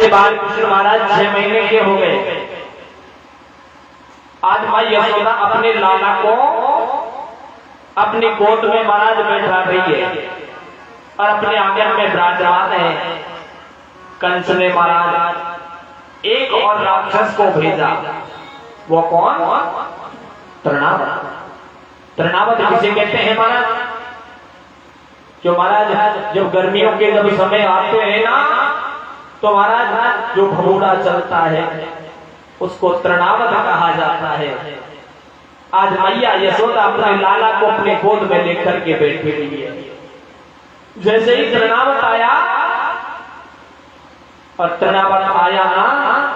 से बालकृष्ण महाराज 6 महीने के हो गए। आज माँ यशोदा अपने लाला को अपनी गोद में महाराज बैठा रही है और अपने आंगन में विराजमान है। कंस ने महाराज एक और राक्षस को भेजा। वो कौन? तृणावत। तृणावत किसे कहते हैं महाराज? जो महाराज जब गर्मियों के जब समय आते हैं ना, तो महाराज जो भगोड़ा चलता है उसको तृणावत कहा जाता है। आज मैया यशोदा अपने लाला को अपने गोद में लेकर के बैठी हुई है। जैसे ही तृणावत आया और तृणावत आया ना,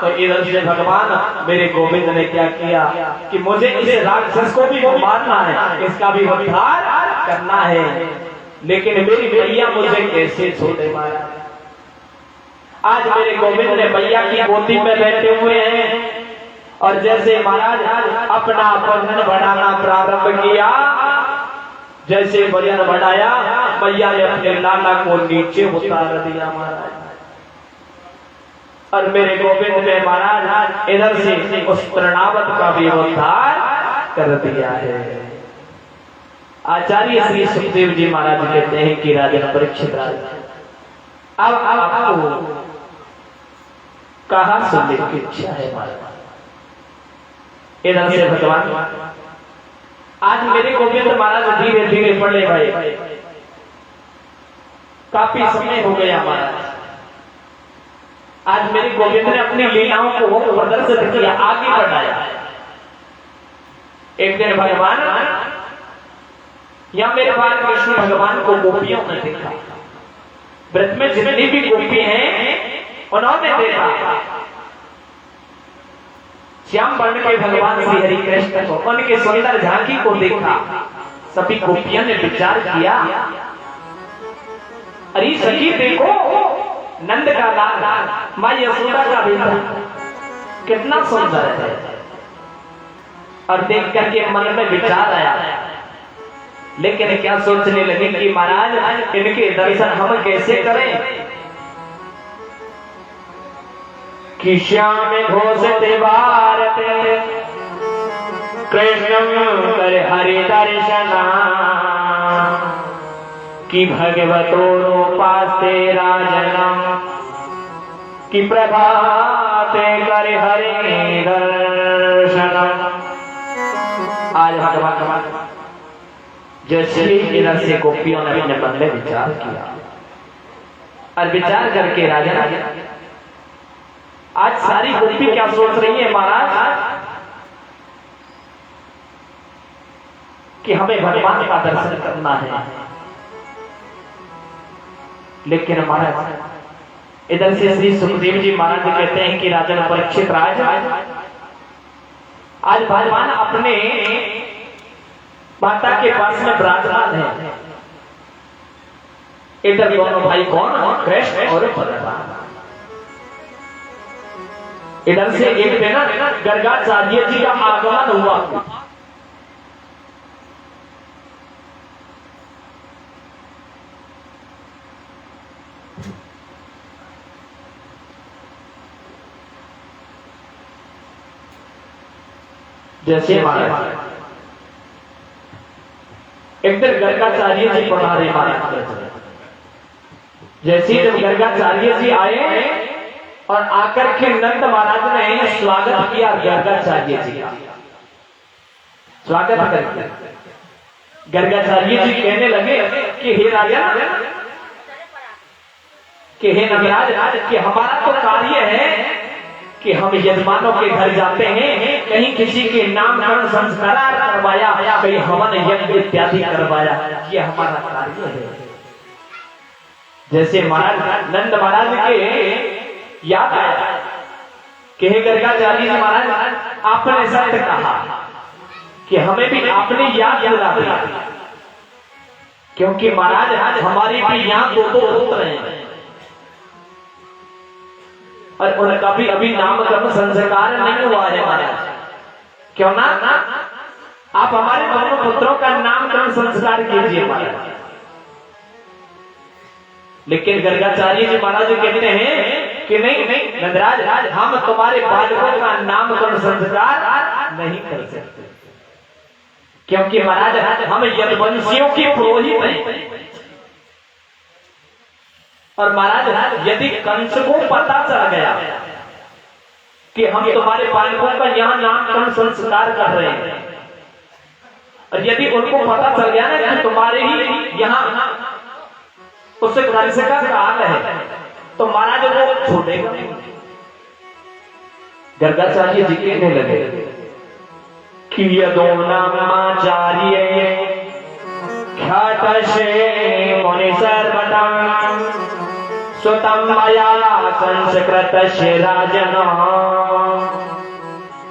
तो इधर से भगवान मेरे गोविंद ने क्या किया कि मुझे इस राक्षस को भी मारना है, इसका भी उद्धार करना है, लेकिन मेरी मैया मुझे कैसे छोड़े मारा। आज मेरे गोविंद ने मैया की गोदी में बैठे हुए हैं और जैसे महाराज अपना वजन बढ़ाना प्रारंभ किया, जैसे वजन बढ़ाया, मैया ने अपने लाला को नीचे उतार दिया महाराज। और मेरे गोविंद ने महाराज इधर से उस तृणावत का भी उद्धार कर दिया है। आचार्य श्री सुखदेव जी महाराज कहते हैं कि राजन परीक्षित राज, अब आपको कहा सुनने की इच्छा है महाराज? इधर से भगवान आज मेरे गोविंद महाराज धीरे धीरे पढ़े भाई, काफी समय हो गया महाराज। आज मेरे गोविंद ने अपनी लीलाओं को प्रदर्शित किया, आगे बढ़ाया। एक दिन भगवान या मेरे बाल कृष्ण भगवान को गोपियों ने देखा। व्रत में जितनी भी गोपी हैं उन्होंने देखा। श्याम वर्ण के भगवान श्री हरि कृष्ण को, उनके सुंदर झांकी को देखा। सभी गोपियों ने विचार किया, अरे सखी देखो, नंद का लाल माँ यशोदा का बेटा कितना सुंदर है। और देख करके मन में विचार आया, लेकिन क्या सोचने लगे कि महाराज इनके दर्शन हम कैसे करें कि श्याम घोषते भारते कृष्णम कर हरि दर्शना कि भगवतो रूपास्ते राजनम कि प्रभाते कर हरि दर्शनम। आज भगवान जैसे इधर से गोपियों ने अपने मन में विचार किया और विचार करके राजा आज सारी गोपी क्या सोच रही है महाराज कि हमें भगवान का दर्शन करना है। लेकिन महाराज इधर से श्री सुखदेव जी महाराज कहते हैं कि राजन परीक्षित राज, आज भगवान अपने माता के पास में विराजमान है। इधर दोनों भाई कौन? कृष्ण और बलराम। इधर से एक पे ना गर्गाचार्य जी का आगमन हुआ। जैसे एक दिन गर्गाचार्य जी पढ़ा रहे महाराज। जैसे जब गर्गाचार्य जी आए और आकर के नंद महाराज ने स्वागत किया गर्गाचार्य जी का, स्वागत करके गर्गाचार्य जी कहने लगे कि हे राजा, कि हे नगराज, कि हमारा तो कार्य है कि हम यजमानों के घर जाते हैं, कहीं किसी के नामकरण संस्कार करवाया, कहीं हवन यज्ञ इत्यादि करवाया, ये हमारा कार्य है। जैसे महाराज नंद महाराज के याद आया कि हे गर्गाचार्य जी महाराज, आपने सत्य कहा कि हमें भी आपने याद दिला दिया, क्योंकि महाराज हमारी भी यहाँ दो पुत्र हैं और उनका भी अभी नामकरण संस्कार नहीं हुआ है महाराज। क्यों ना आप हमारे दोनों पुत्रों का नामकरण संस्कार कीजिए महाराज। लेकिन गर्गाचार्य जी महाराज कहते हैं कि नहीं नहीं नंदराज, हम तुम्हारे बालकों का नामकरण संस्कार नहीं कर सकते, क्योंकि महाराज हम यदुवंशियों की पुरोहित हैं। और महाराज यदि कंस को पता चल गया कि हम तुम्हारे बालकों का यहाँ नामकरण संस्कार कर रहे हैं, और यदि उनको पता चल गया ना कि तुम्हारे ही यहाँ उससे कंस का काल है, तो महाराज वो छोड़ेगा। गर्गाचार्य जी कहने लगे कि यदो नामाचार्य ख्यातशे मुनि सर्वतम सुतम मया संस्कृतस्य राजन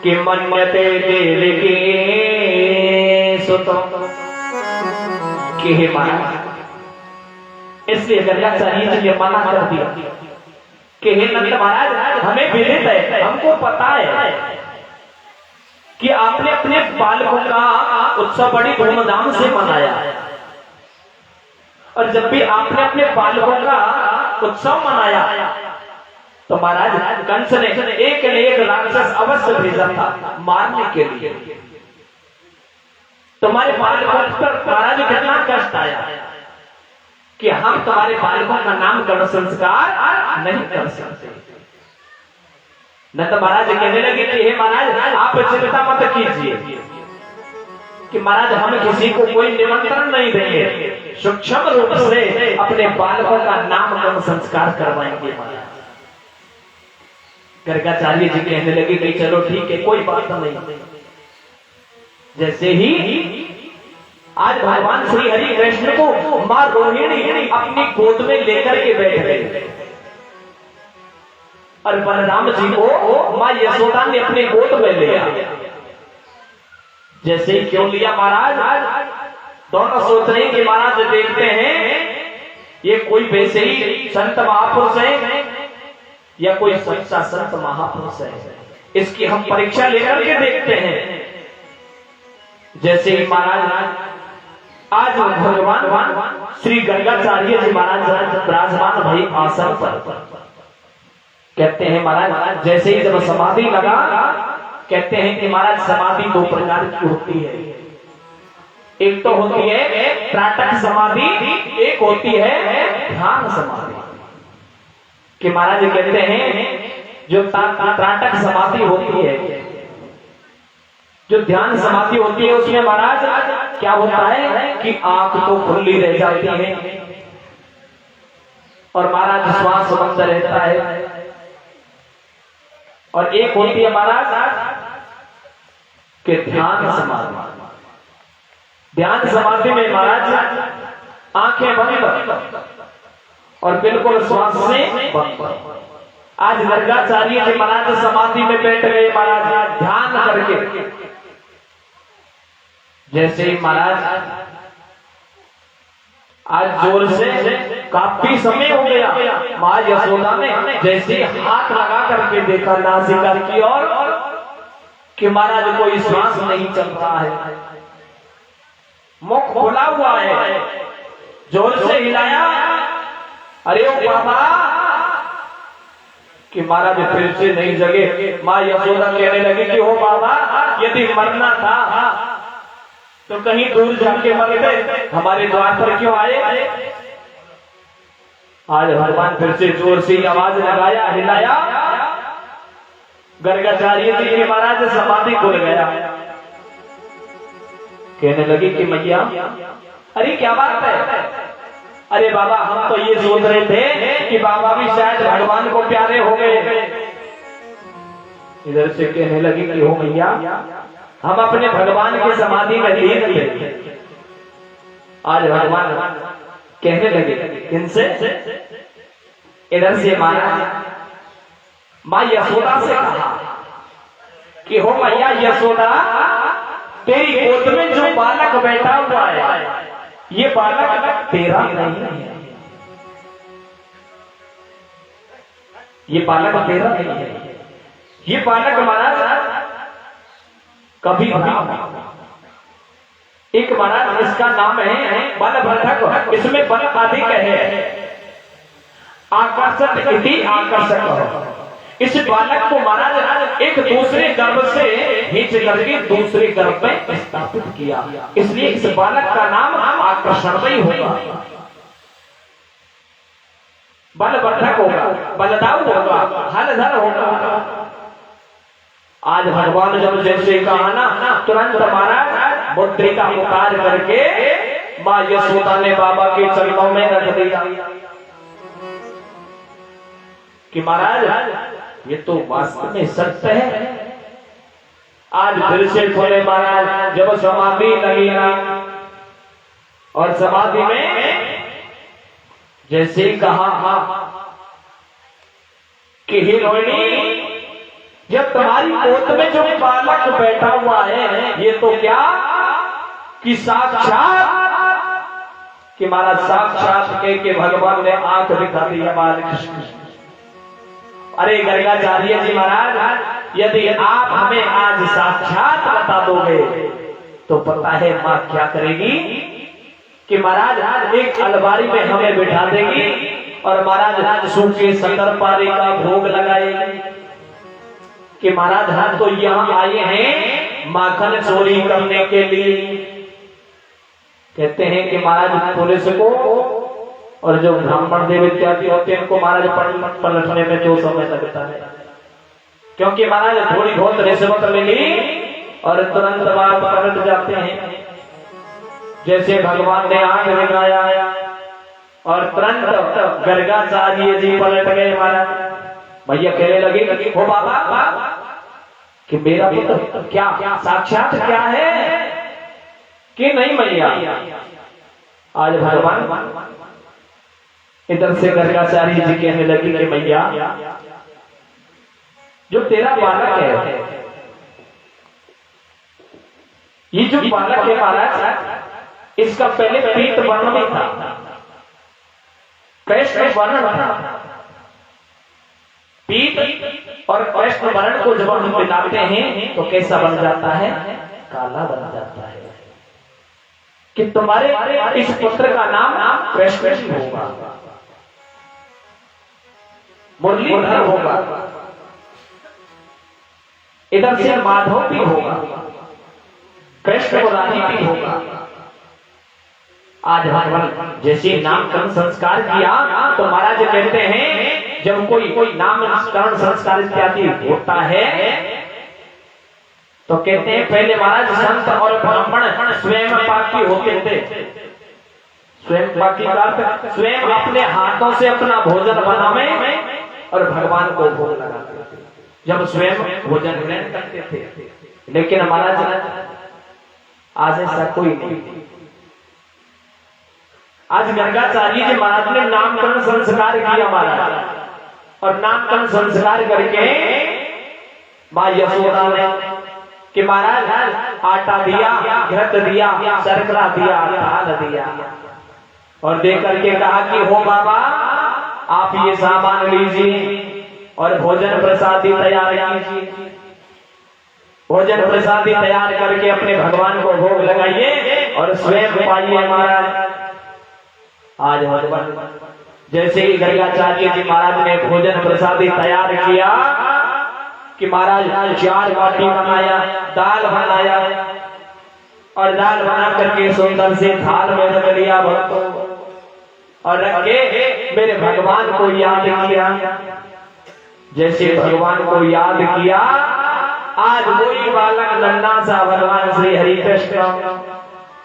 कि मन्यते देवकी सुतम। कि हे महाराज, इसलिए गर्गाचार्य जी ने मना कर दिया कि हे नंद महाराज, हमें विदित है, हमको पता है कि आपने अपने बालकों का उत्सव बड़ी धूमधाम से मनाया, और जब भी आपने अपने बालकों का उत्सव मनाया तो महाराज कंस ने एक न एक राक्षस अवश्य भेजा था मारने के लिए। तुम्हारे बालकों पर महाराज कितना कष्ट आया कि हम तुम्हारे बालकों का नामकरण संस्कार नहीं कर सकते। नंद महाराज कहने लगे कि हे महाराज, आप चिंता मत कीजिए कि महाराज हम किसी को कोई निमंत्रण नहीं देंगे, सूक्ष्म रूप से अपने बालकों का नामकरण संस्कार करवाएंगे। महाराज गर्गाचार्य जी कहने लगे कि चलो ठीक है, कोई बात नहीं। जैसे ही आज भगवान श्री हरि कृष्ण को मां रोहिणी अपनी गोद में लेकर के बैठ गए, और बलराम जी को मां यशोदा ने अपने गोद में लिया। जैसे ही क्यों लिया महाराज, दोनों सोच रहे कि महाराज देखते हैं ये कोई वैसे ही संत महापुरुष है या कोई सच्चा संत महापुरुष है, इसकी हम परीक्षा लेकर के देखते हैं। जैसे ही महाराज आज भगवान श्री गर्गाचार्य जी महाराज विराजमान भई आसन पर, कहते हैं महाराज जैसे ही जब समाधि लगा, कहते हैं कि महाराज समाधि दो प्रकार की होती है, एक तो होती है त्राटक समाधि, एक होती है ध्यान समाधि। कि महाराज कहते हैं जो त्राटक समाधि होती है, जो ध्यान समाधि होती है, उसमें महाराज क्या होता है कि आंख तो खुली रह जाती है और महाराज श्वास बंद रहता है। और एक होती है महाराज के ध्यान समाधि। ध्यान समाधि में महाराज आंखें बंद और बिल्कुल श्वास से बंद। आज गर्गाचार्य जी महाराज समाधि में बैठ गए महाराज ध्यान करके। जैसे ही महाराज आज जोर से काफी समय हो गया, मां यशोदा ने जैसे हाथ लगा करके देखा नासिका की ओर कि महाराज कोई श्वास नहीं चल रहा है, मुख खुला हुआ है। जोर से हिलाया, अरे ओ बाबा, कि महाराज फिर से नहीं जगे। मां यशोदा कहने लगी कि ओ बाबा, यदि मरना था तो कहीं दूर जाके मर गए, हमारे द्वार पर क्यों आए? आज भगवान फिर से जोर से आवाज लगाया, हिलाया, गर्गाचार्य जी के महाराज समाधि खुल गया। कहने लगी कि मैया, अरे क्या बात है? अरे बाबा, हम तो ये सोच रहे थे कि बाबा भी शायद भगवान को प्यारे हो गए। इधर से कहने लगी कि हो मैया, हम अपने भगवान की समाधि में लीन थे। आज भगवान कहने लगे इनसे, इधर से मां यशोदा से कहा कि हो मैया यशोदा, तेरी गोद में जो बालक बैठा हुआ है, ये बालक तेरा नहीं है, ये बालक तेरा नहीं है, ये बालक महाराज कभी एक महाराज इसका नाम है बलभद्रक, इसमें बल अधिक है। आकर्षक इति आकर्षक। इस बालक को महाराज एक दूसरे गर्भ से खींच करके दूसरे गर्भ में स्थापित किया, इसलिए इस बालक का नाम आकर्षणमयी होगा, बलवर्धक होगा, बलदाऊ होगा, हलधर होगा। आज भगवान जब जैसे कहा ना, तुरंत महाराज मुद्रिका पुकार करके मां यशोदा ने बाबा के चरणों में रख दिया कि महाराज ये तो वास्तव में सत्य है। आज फिर से खोले महाराज, जब समाधि लगी ना, और समाधि में जैसे ही कहा कि हे रोहिणी, जब तुम्हारी गोद में जो बालक बैठा हुआ है ये तो क्या कि साक्षात, कि महाराज साक्षात के भगवान ने आंख दिखा दी हमारे कृष्ण। अरे गर्गाचार्य जी महाराज, यदि आप हमें आज साक्षात बता दोगे तो पता है मां क्या करेगी कि महाराज एक अलमारी में हमें बिठा देगी और महाराज सूखे शक्करपारे का भोग लगाएगी कि महाराज हम तो यहाँ आए हैं माखन चोरी करने के लिए। कहते हैं कि महाराज पुलिस को और जो ब्राह्मण देव इत्यादि होते हैं उनको महाराज पलटने में जो समय लगता है, क्योंकि महाराज थोड़ी बहुत रिश्वत मिली और तुरंत बात पलट जाते हैं। जैसे भगवान ने आंख दिखाया और तुरंत गर्गाचार्य जी पलट गए महाराज। भैया कहने लगे, हो बाबा कि मेरा पुत्र क्या साक्षात क्या है कि नहीं मैया। आज भगवान इधर से गर्गाचार्य जी कहने लगी कि मैया जो तेरा बालक है, ये जो बालक है महाराज, इसका पहले पीत वर्ण में था, कृष्ण वर्ण था। पीत और कृष्ण वर्ण को जब हम मिलाते हैं तो कैसा बन जाता है, काला बन जाता है। कि तुम्हारे इस पुत्र का नाम कृष्ण होगा, मुरलीधर होगा, इधर से माधव भी होगा, कृष्ण मुरारी भी होगा। आज भगवान जैसे नामकरण संस्कार किया तो महाराज कहते हैं जब कोई नामकरण संस्कार इत्यादि होता है तो कहते हैं पहले महाराज संत और ब्राह्मण स्वयं पाकी होते थे। स्वयं पाकी का स्वयं अपने हाथों से अपना भोजन बनावे और भगवान को भोग लगाते थे, जब स्वयं भोजन ग्रहण करते थे। लेकिन महाराज आज ऐसा कोई नहीं। आज गर्गाचार्य जी महाराज ने नामकरण संस्कार किया महाराज, और नामकरण संस्कार करके मां यशोदा ने कि महाराज आटा दिया, घृत दिया, शर्करा दिया, दाल दिया और दे करके कहा कि हो बाबा आप ये सामान लीजिए और भोजन प्रसादी तैयार कीजिए। भोजन प्रसादी तैयार करके अपने भगवान को भोग लगाइए और स्वयं पाइए महाराज। आज भगवान जैसे ही गर्गाचार्य जी महाराज ने भोजन प्रसादी तैयार किया कि महाराज 4 बाटी बनाया, दाल बनाया और दाल बना करके सुंदर से थाल में रख लिया भक्तों, और रख के मेरे भगवान को याद किया। जैसे भगवान को याद किया, आज वही बालक नन्ना सा भगवान श्री हरि कृष्ण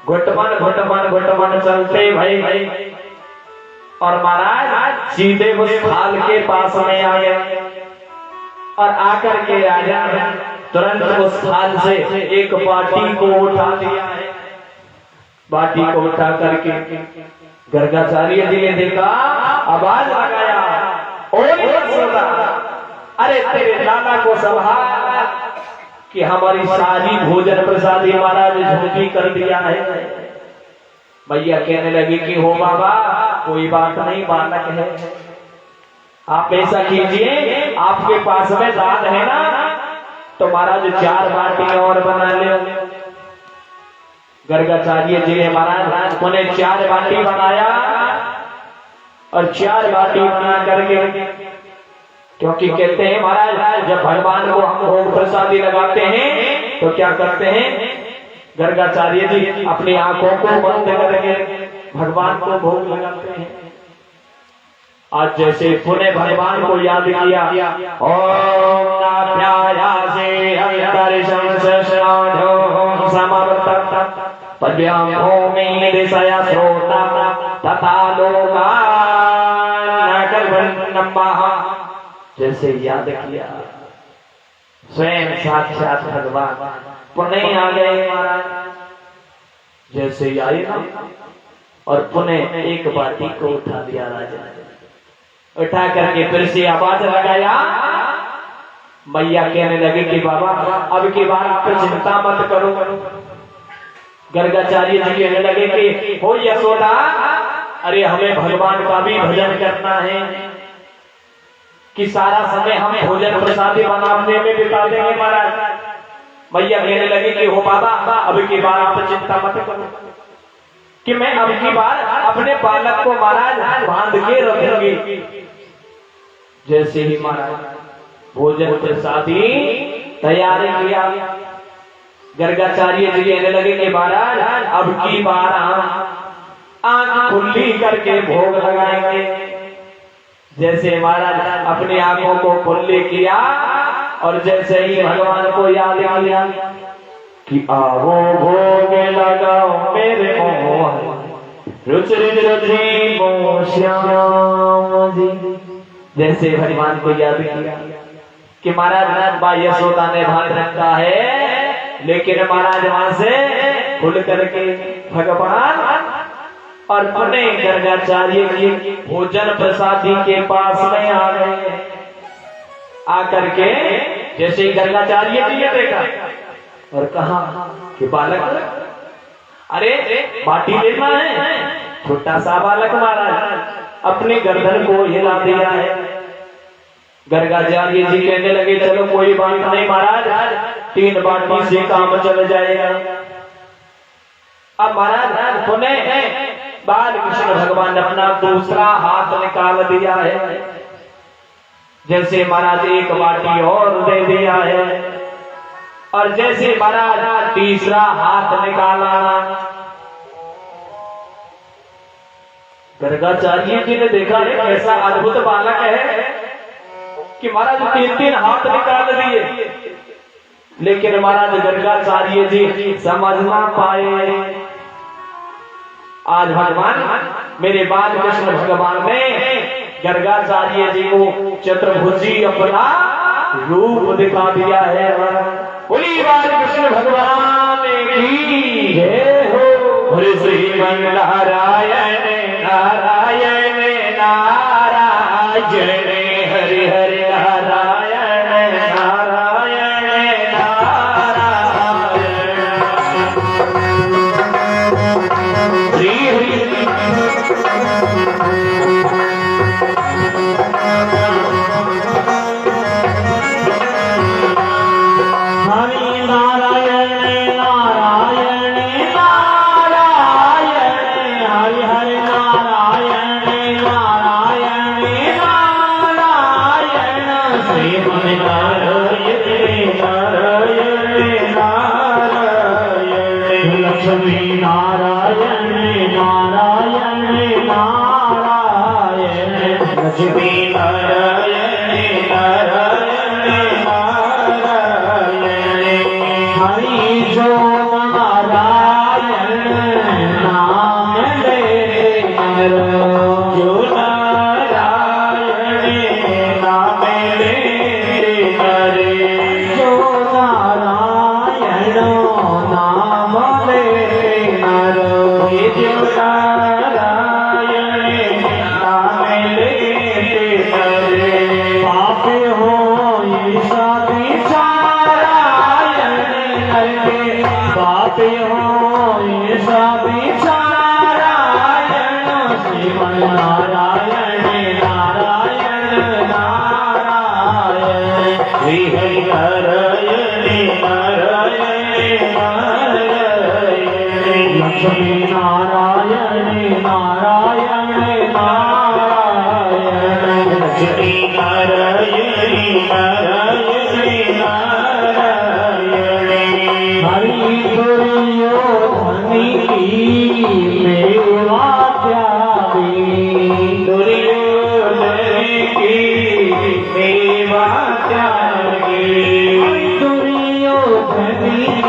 घुटमन घुटमन घुटमन चलते भाई और महाराज सीधे उस थाल के पास में आ गए और आकर के राजा तुरंत उस थाल से एक बाटी को उठा दिया। बाटी को उठा करके गर्गाचार्य जी ने देखा, आवाज लगाया, ओए यशोदा, अरे तेरे लाला को संभाल कि हमारी सारी भोजन प्रसादी महाराज झूठी कर दिया है। भैया कहने लगे कि हो बाबा कोई बात नहीं, बालक है, आप ऐसा कीजिए, आपके पास में दाल है ना तो महाराज 4 बाटी और बना ले। गर्गाचार्य जी ने महाराज उन्हें 4 बाटी बनाया और 4 बाटी बना करके, क्योंकि कहते हैं महाराज जब भगवान को हम भोग प्रसादी लगाते हैं तो क्या करते हैं, गर्गाचार्य जी अपनी आंखों को बंद करके भगवान को भोग लगाते हैं। आज जैसे पुनः भगवान को याद किया, ओम नाभ्यायासे अंतरिक्षं सस्नाढो समवर्तत पद्भ्यां भूमि दिशया श्रोता तथा लोकान् नमः। जैसे याद किया स्वयं साक्षात भगवान पुनः आ गए महाराज। जैसे आए ना और पुनः एक बाटी को उठा दिया राजा, उठा करके फिर से आवाज लगाया। मैया कहने लगे कि बाबा अब की बार आप चिंता मत करो। गर्गाचार्य जी कहने लगे कि हो यशोदा, अरे हमें भगवान का भी भजन करना है कि सारा समय हम भोजन प्रसादी बनाने में बिता देंगे महाराज। मैया कहने लगी कि हो बाबा अब की बार आप चिंता मत करो कि मैं अब की बार अपने बालक को महाराज बांध के रखूंगी। जैसे ही महाराज भोजन प्रसादी तैयार किया, गर्गाचार्य जी कहने लगे कि महाराज अब की बार आंख खुली करके भोग लगाएंगे। जैसे महाराज अपनी आंखों को खुली किया और जैसे ही भगवान को याद किया कि आओ भोग लगाओ मेरे मोह रुचि रुचि मोह श्याम जी। जैसे भगवान को याद किया कि महाराज मां यशोदा ने भाग रखा है, लेकिन महाराज वहां से खुल करके भगवान और पुनः गर्गाचार्य जी भोजन प्रसादी के पास में आ गए। आकर के जैसे ही गर्गाचार्य जी ने देखा और कहा कि बालक, अरे बाटी लेना है। छोटा सा बालक महाराज अपने गर्दन को हिला दिया है। गर्गाचार्य जी कहने लगे चलो कोई बात नहीं महाराज, 3 बाटी से काम चल जाएगा। अब महाराज पुनः बाल कृष्ण भगवान ने अपना दूसरा हाथ निकाल दिया है। जैसे महाराज एक बाटी और दे दिया है और जैसे महाराज तीसरा हाथ निकाला, गर्गाचार्य जी ने देखा है कैसा अद्भुत बालक है कि महाराज 3-3 हाथ निकाल दिए, लेकिन महाराज गर्गाचार्य जी समझ ना पाए। आज भगवान मेरे बाल कृष्ण भगवान ने गर्गाचार्य जी को चतुर्भुजी अपना रूप दिखा दिया है। बोली बाल कृष्ण भगवान की जय हो। श्रीमन नारायण नारायण नारायण हरि हरि नारायण नारायण नारायण श्री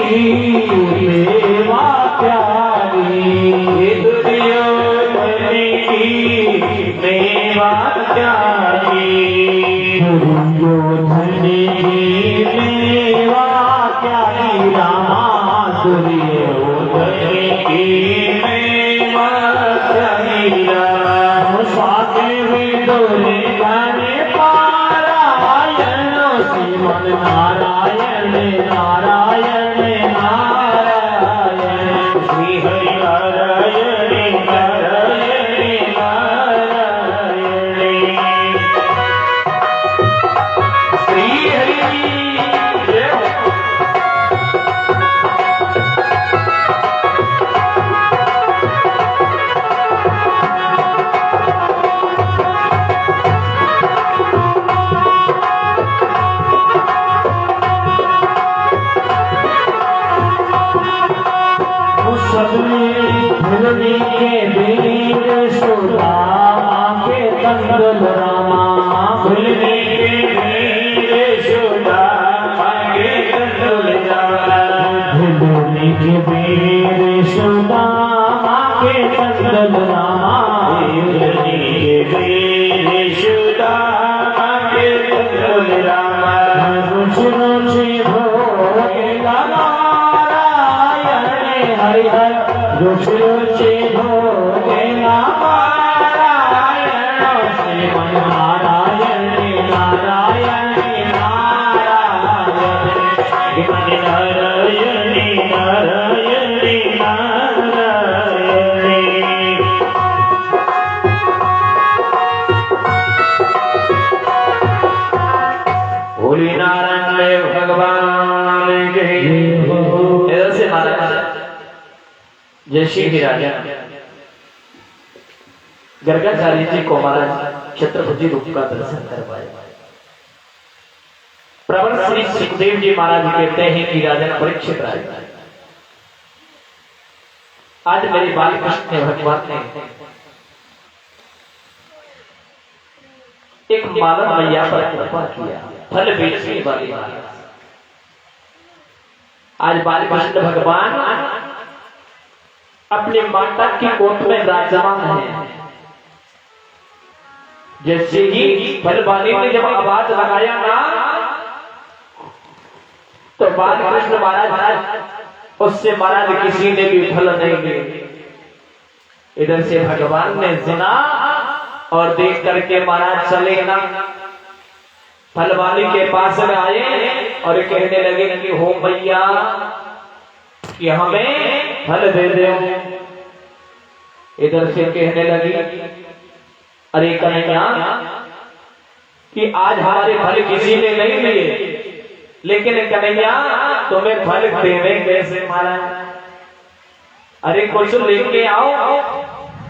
मेवा प्यारी, दुर्योधन की मेवा प्यारी, दुर्योधन की मेवा प्यारी, रामा दुर्योधन की मेवा प्यारी, राम स्वाति विदुर गाने पारायण, श्रीमन नारायण नारायण नारायण, श्री हरि नारायण नारायण नारायण, श्री हरि देव। भुलनी के वीर सुदामा के कंदल रामा, भुलनी के वीर सुदामा के कंदल रामा, भुलनी के वीर सुदामा के कंदल रामा, भुलनी के वीर सुदामा के कंदल रामा, रुचि रुचि भोग नारायण हरि हरि, रुचि रुचि भोगे नारायण, श्रीमन नारायण नारायण नारायण, श्रीमन नारायण नारायण नारायण। भोली नारायण देव भगवान के इधर से महाराज जैसे ही राजा गर्गाचार्य जी को महाराज छत्रपति रूप का दर्शन करवाए। प्रवर श्री सुखदेव जी महाराज कहते हैं कि राजा परीक्षित राजा, आज मेरे बाल कृष्ण भगवान ने एक मालन मैया पर कृपा किया, फल बेचने वाली माला। आज बाल कृष्ण भगवान अपने माता की कोट में विराजमान है। जैसे ही फलवाली ने जब आवाज लगाया ना, तो बाल कृष्ण महाराज उससे महाराज किसी ने भी फल नहीं दिए। इधर से भगवान ने सुना और देख करके महाराज चले ना, फलवाली के पास में आए और कहने लगे कि हो भैया कि हमें फल दे दे। इधर से कहने लगी अरे कन्हैया कि आज हमारे फल किसी ने नहीं लिए, लेकिन कन्हैया तुम्हें फल देवे कैसे महाराज? अरे कुछ लेके आओ।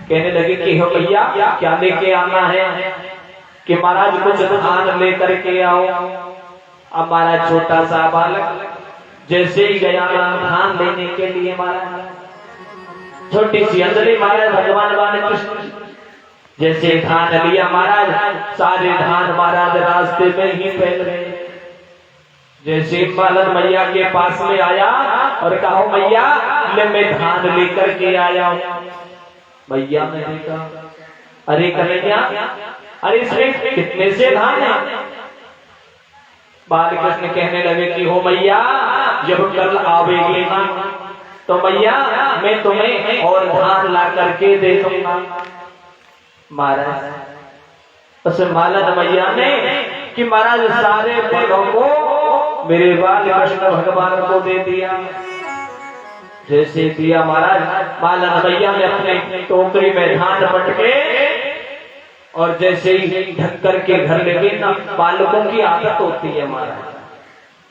कहने लगी कि हो भैया क्या लेके आना है? कि महाराज कुछ धान लेकर के आओ। अब महाराज छोटा सा बालक जैसे ही गया धान लेने के लिए, महाराज छोटी सी अंजलि महाराज भगवान बाल कृष्ण जैसे धान लिया महाराज, सारे धान महाराज रास्ते में ही फैल गए। जैसे बालन मैया के पास में आया और कहा मैया ले मैं धान लेकर के आया हूं। मैया ने देखा, अरे कन्हैया अरे इसमें कितने से धान है? बाल कृष्ण कहने लगे कि हो मैया जब कल आवेगी ना तो मैया मैं तुम्हें और धान ला करके दे दूंगा। महाराज उस मालन मैया ने कि महाराज सारे फलों को मेरे बाल कृष्ण भगवान को दे दिया। जैसे दिया महाराज मालन मैया ने अपने टोकरी में धान पटके और जैसे ही ढक करके घर ले गए ना, बालकों की आदत होती है महाराज,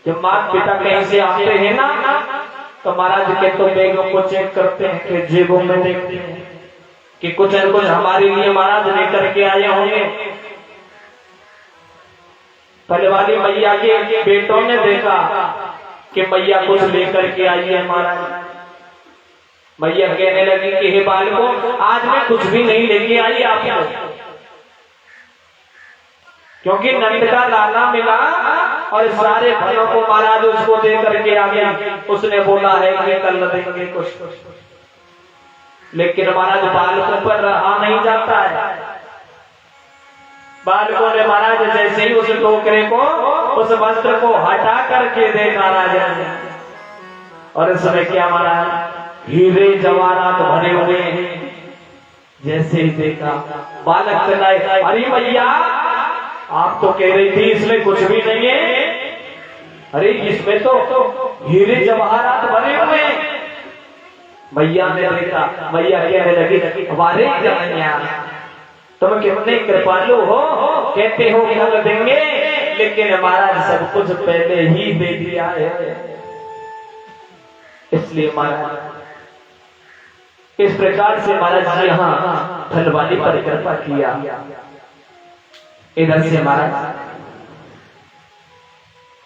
जब माता पिता कहीं से आते हैं ना तो महाराज के तो बैगों को चेक करते हैं कि जेबों में देखते हैं कि कुछ न कुछ हमारे लिए महाराज लेकर के आए होंगे। फलवाली मैया के बेटों ने देखा कि मैया कुछ लेकर के आई है महाराज। मैया कहने लगी कि हे बालकों आज मैं कुछ भी नहीं लेके आई आपको, क्योंकि नंद का लाला मिला और सारे भाइयों को महाराज उसको दे करके आ गया। उसने बोला है कि कल देंगे कुछ, लेकिन महाराज बालकों पर रहा नहीं जाता है। बालकों ने महाराज जैसे ही उस टोकरे को, उस वस्त्र को हटा करके देखा राजा ने, और इसमें क्या महाराज हीरे जवाहरात भरे हुए हैं। जैसे ही देखा बालक चिल्लाए, अरे भैया आप तो कह रही थी इसमें कुछ भी नहीं है, अरे इसमें तो हीरे जवाहरात भरे हुए हैं। भैया ने देखा, भैया कहने लगी, हमारे जमैया तुम कितने कृपालु हो, कहते हो कि हम देंगे, लेकिन महाराज सब कुछ पहले ही दे दिया है। इसलिए महाराज इस प्रकार से महाराज जी यहाँ धनवाली पर कृपा किया। इधर से महाराज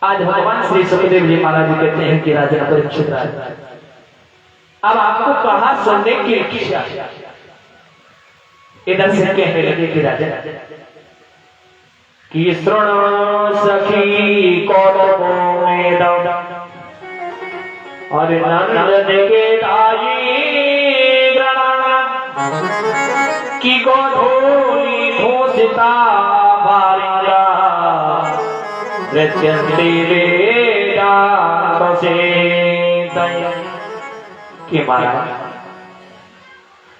आज भगवान श्री सुखदेव जी महाराज कहते हैं कि राजा परीक्षित राज, अब आपको कहा सुनने की इच्छा। इधर से कहने लगे कि राजा कि श्रृण सखी कौतुकों में और नंद के दाई की गोधूली धोसिता बारिया कि महाराज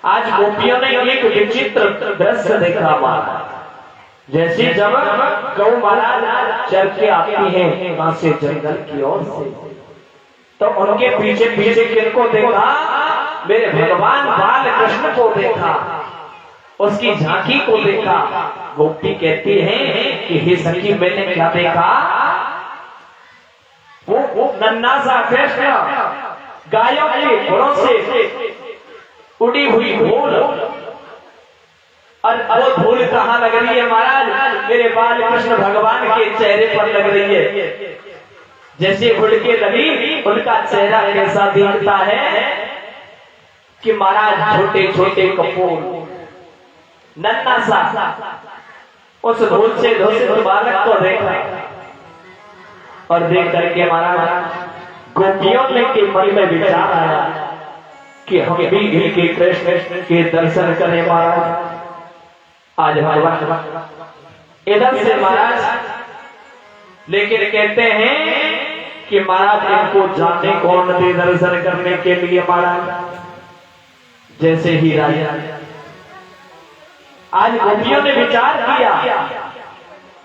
आज गोपियों ने एक विचित्र दृश्य देखा। महाराज जैसे जब गौ महाराज चल के आती हैं वहां से जंगल की ओर से, तो उनके पीछे पीछे किनको देखा? मेरे भगवान बाल कृष्ण को देखा, उसकी झांकी को देखा। गोपी कहती है कि हे सखी मैंने क्या देखा? वो नन्हा सा कृष्ण गायों के घोड़ों से उड़ी हुई धूल, और वो धूल कहाँ लग रही है महाराज? मेरे बाल कृष्ण भगवान के चेहरे पर लग रही है। जैसे उड़ के लगी, उनका चेहरा कैसा दिखता है कि महाराज छोटे छोटे कपूर नन्हा सा उस धूल से धूसित बालक को देखा, और देख करके महाराज गोपियों के मन में विचार आया कि हम भी इनके कृष्ण के दर्शन करें महाराज। आज भगवान इधर से महाराज, लेकिन कहते हैं कि महाराज इनको जाने कौन दे दर्शन करने के लिए महाराज। जैसे ही राजा आज गोपियों ने विचार किया,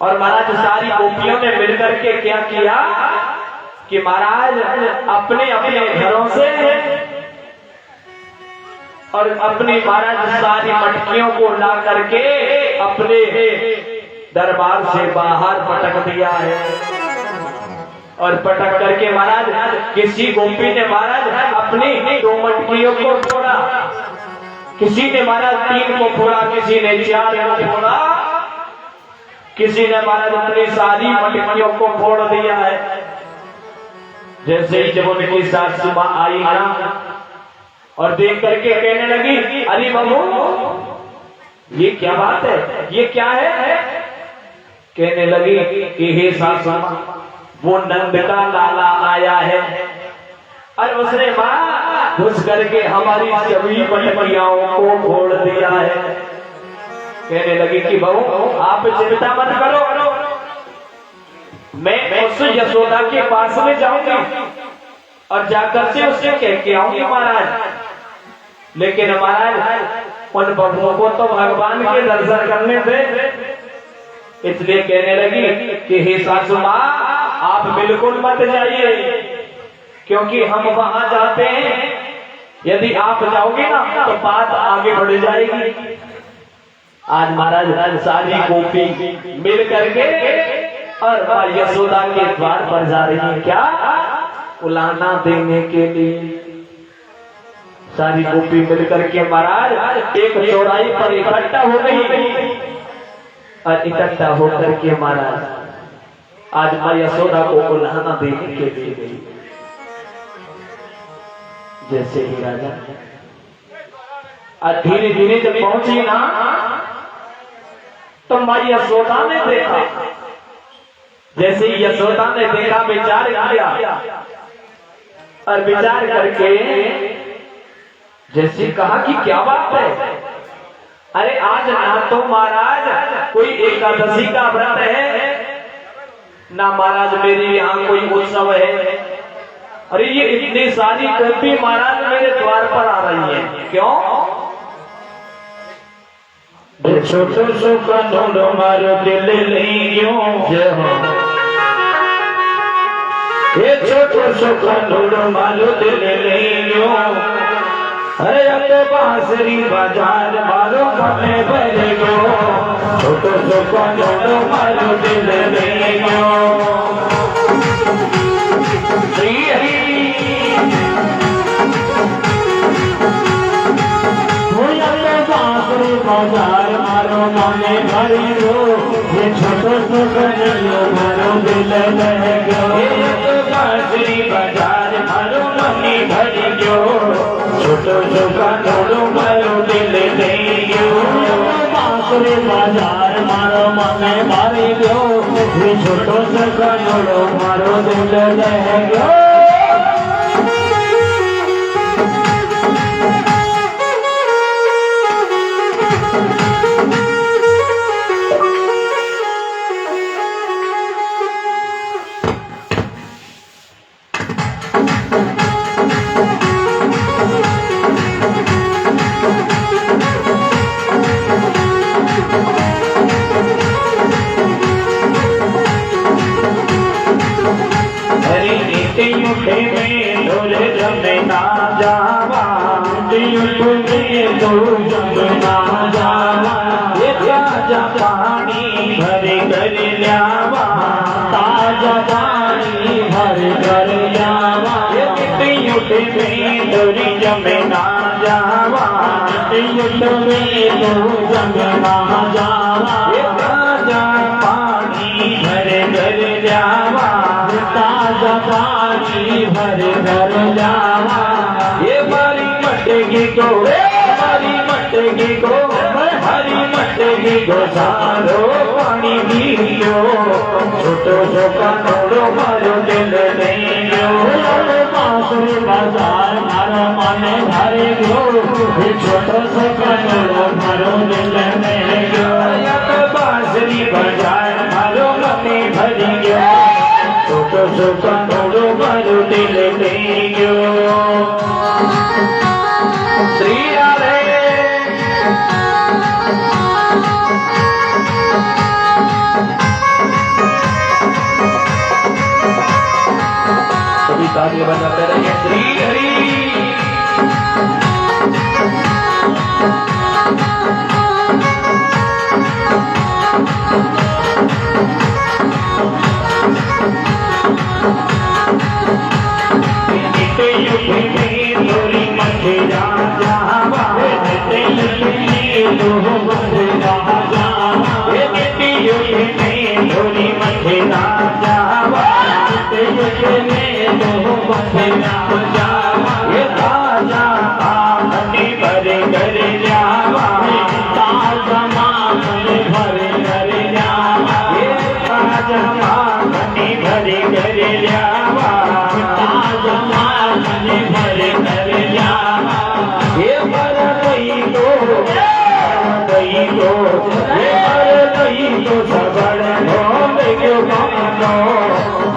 और महाराज सारी गोपियों ने मिलकर के क्या किया कि महाराज अपने अपने घरों से और अपनी महाराज सारी मटकियों को ला करके अपने दरबार से बाहर पटक दिया है। और पटक करके महाराज किसी गोपी ने महाराज अपनी 2 मटकियों को फोड़ा, किसी ने महाराज 3 को फोड़ा, किसी ने 4 को फोड़ा, किसी ने महाराज अपनी सारी मटकियों को फोड़ दिया है। जैसे ही जब उनकी सासू मां आई ना, और देख करके कहने लगी, अरे बाबू ये क्या बात है, ये क्या है? कहने लगी कि हे सासू मां, वो नंद का लाला आया है, और उसने मां घुस करके हमारी सभी मटकियाओं को फोड़ दिया है। कहने लगी कि बहू आप चिंता मत करो, मैं उस यशोदा के पास में जाऊंगी और जाकर से उससे कह के आऊंगी महाराज। लेकिन महाराज उन बबुओं को तो भगवान के दर्शन करने दे। इसलिए कहने लगी कि हे सासू मां आप बिल्कुल मत जाइए, क्योंकि हम वहां जाते हैं, यदि आप जाओगे ना तो बात आगे बढ़ जाएगी। आज महाराज सारी गोपी मिल करके और यशोदा के द्वार पर जा रही है, क्या उलाना देने के लिए। सारी गोपी मिलकर के महाराज एक चौराहे पर इकट्ठा हो गई, और इकट्ठा होकर के महाराज आज मां यशोदा को उलाना देने के लिए गई। जैसे ही राजा और धीरे धीरे जब पहुंची ना, तो मां यशोदा ने देखा जैसे यशोदा ने देखा, विचार किया और विचार करके जैसे कहा कि क्या बात है, अरे आज ना तो महाराज कोई एकादशी का व्रत है, ना महाराज मेरे यहाँ कोई उत्सव है, अरे ये इतनी सारी गोपी महाराज मेरे द्वार पर आ रही है, क्यों? छोटो सो कनोड़ो मारो दिल लियो जय हो। ये छोटो सो कनोड़ो मारो दिल लियो, अरे अब तो बांसुरी बाजार मारो कमे भर गयो। छोटो सो कनोड़ो मारो दिल लियो। श्री हरि बाजार मारो माने भरी गो, ये छोटो सो कनोड़ो मारो दिल लह गयो। ये तो बांसुरी बाजार मारो माने भरी गयो। छोटो सो कनोड़ो मारो दिल लह गयो। बांसुरी बाजार मारो माने भरी गयो। ये छोटो सो कनोड़ो मारो दिल लह गयो। युटे में दूर जमना जावा, युटे में दूर जमना जावा। ये ताजा पानी भर कर ल्यावा, ताजा पानी भर कर ल्यावा। युटे में दूर जमना जावा, युटे में दूर जमना जावा। ये ताजा पानी भर कर ल्यावा, ताजा पानी भर कर जावा। ये बारी मटकी को, बारी मटकी को, हरी मटकी को सारो पानी पियो। छोटो सो कनोड़ो मारो दिल लियो। बांसुरी बाजार मारो माने भरी गयो। छोटो सो कनोड़ो मारो दिल लियो। बांसुरी बाजार मारो माने भरी गयो। छोटो सो कनोड़ो मारो दिल लियो। श्री राधे सभी तालियां बजाते रहिए। श्री हरि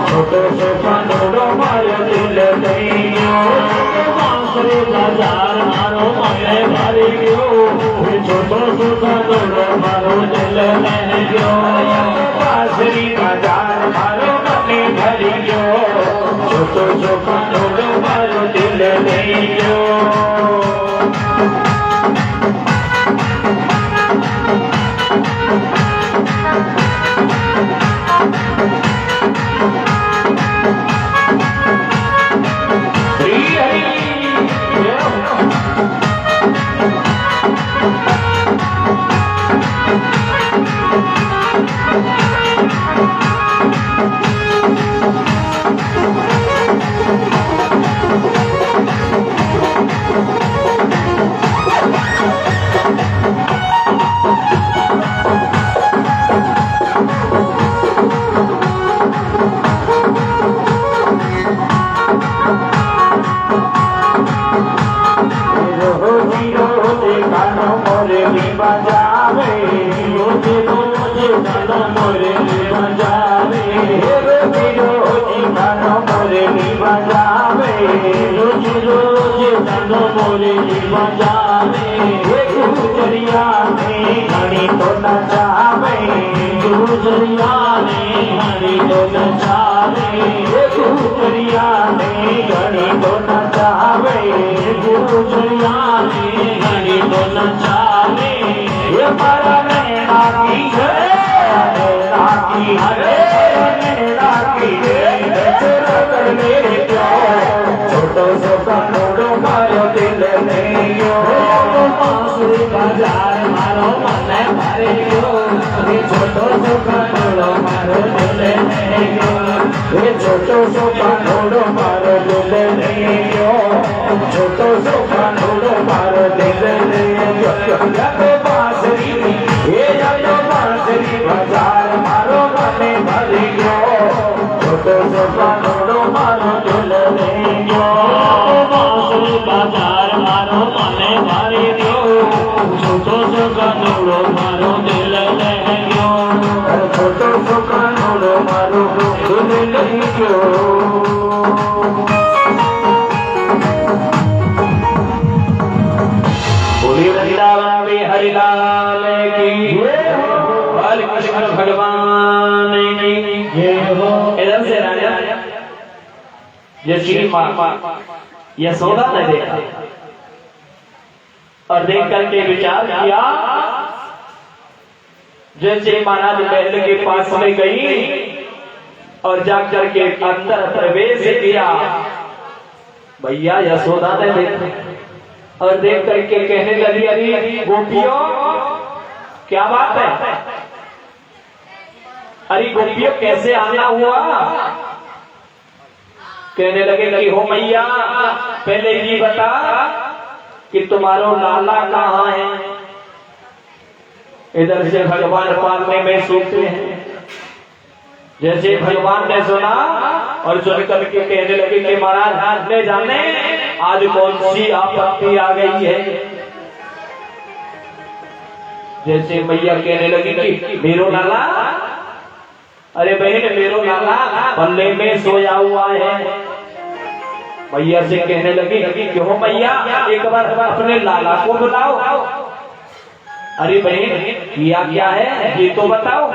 छोटो सो कनोड़ो मारो दिल लियो। बांसुरी बाजार मारो माने भरी गयो। छोटो सो कनोड़ो मारो दिल लियो। बांसुरी बाजार मारो माने भरी गयो। छोटो सो कनोड़ो मारो दिल लियो। धनो मुरली बजावे, रोज रोज धनो मुरली बजावे, गुजरिया में घड़ी तो नचावे, गुजरिया में घड़ी तो नचावे, गुजरिया में घड़ी तो नचावे, गुजरिया में घड़ी तो नचावे। ये मारा नैना की है, नैना की है, नैना की है, तेरा कर मेरे प्यार, छोटो सो कनोड़ो मारो दिल में यो, बांसुरी बाजार मारो मन मारे यो, छोटो सो कनोड़ो मारो दिल में यो, छोटो सो कनोड़ो मारो दिल में यो, छोटो सो कनोड़ो मारो दिल में यो, तो बांसुरी ये तो बांसुरी बाजार मारो मन भरी यो, छोटो सो कनोड़ो मारो दिल में यो, बांसुरी बाजार मारो मन भरी यो, छोटो सो कनोड़ो मारो दिल में यो, छोटो सो कनोड़ो मारो दिल में यो। बोलिए वृंदावन में हरिलाल की, बाल कृष्ण भगवान की। इधर से राजा ये श्री माँ यशोदा ने देखा और देख करके विचार किया, जैसे महाराज महल के पास में गई और जाकर के अंदर प्रवेश किया। भैया यशोदा ने देखा और देख करके कहने लगी, अरे गोपियों क्या बात है, अरे गोपियों कैसे आना हुआ। कहने लगे कि हो मैया पहले ये बता कि तुम्हारो लाला कहाँ है। इधर से भगवान पालने में सोचते हैं। जैसे भगवान ने सुना और सुन करके कहने लगे कि महाराज ने जाने आज कौन सी आपत्ति आ गई है। जैसे मैया कहने लगी कि मेरो लाला, अरे बहन मेरो लाला पल्ले में सोया हुआ है। मैया से कहने लगी कि हो मैया एक बार अपने लाला को बुलाओ। अरे बहन किया क्या है ये तो बताओ।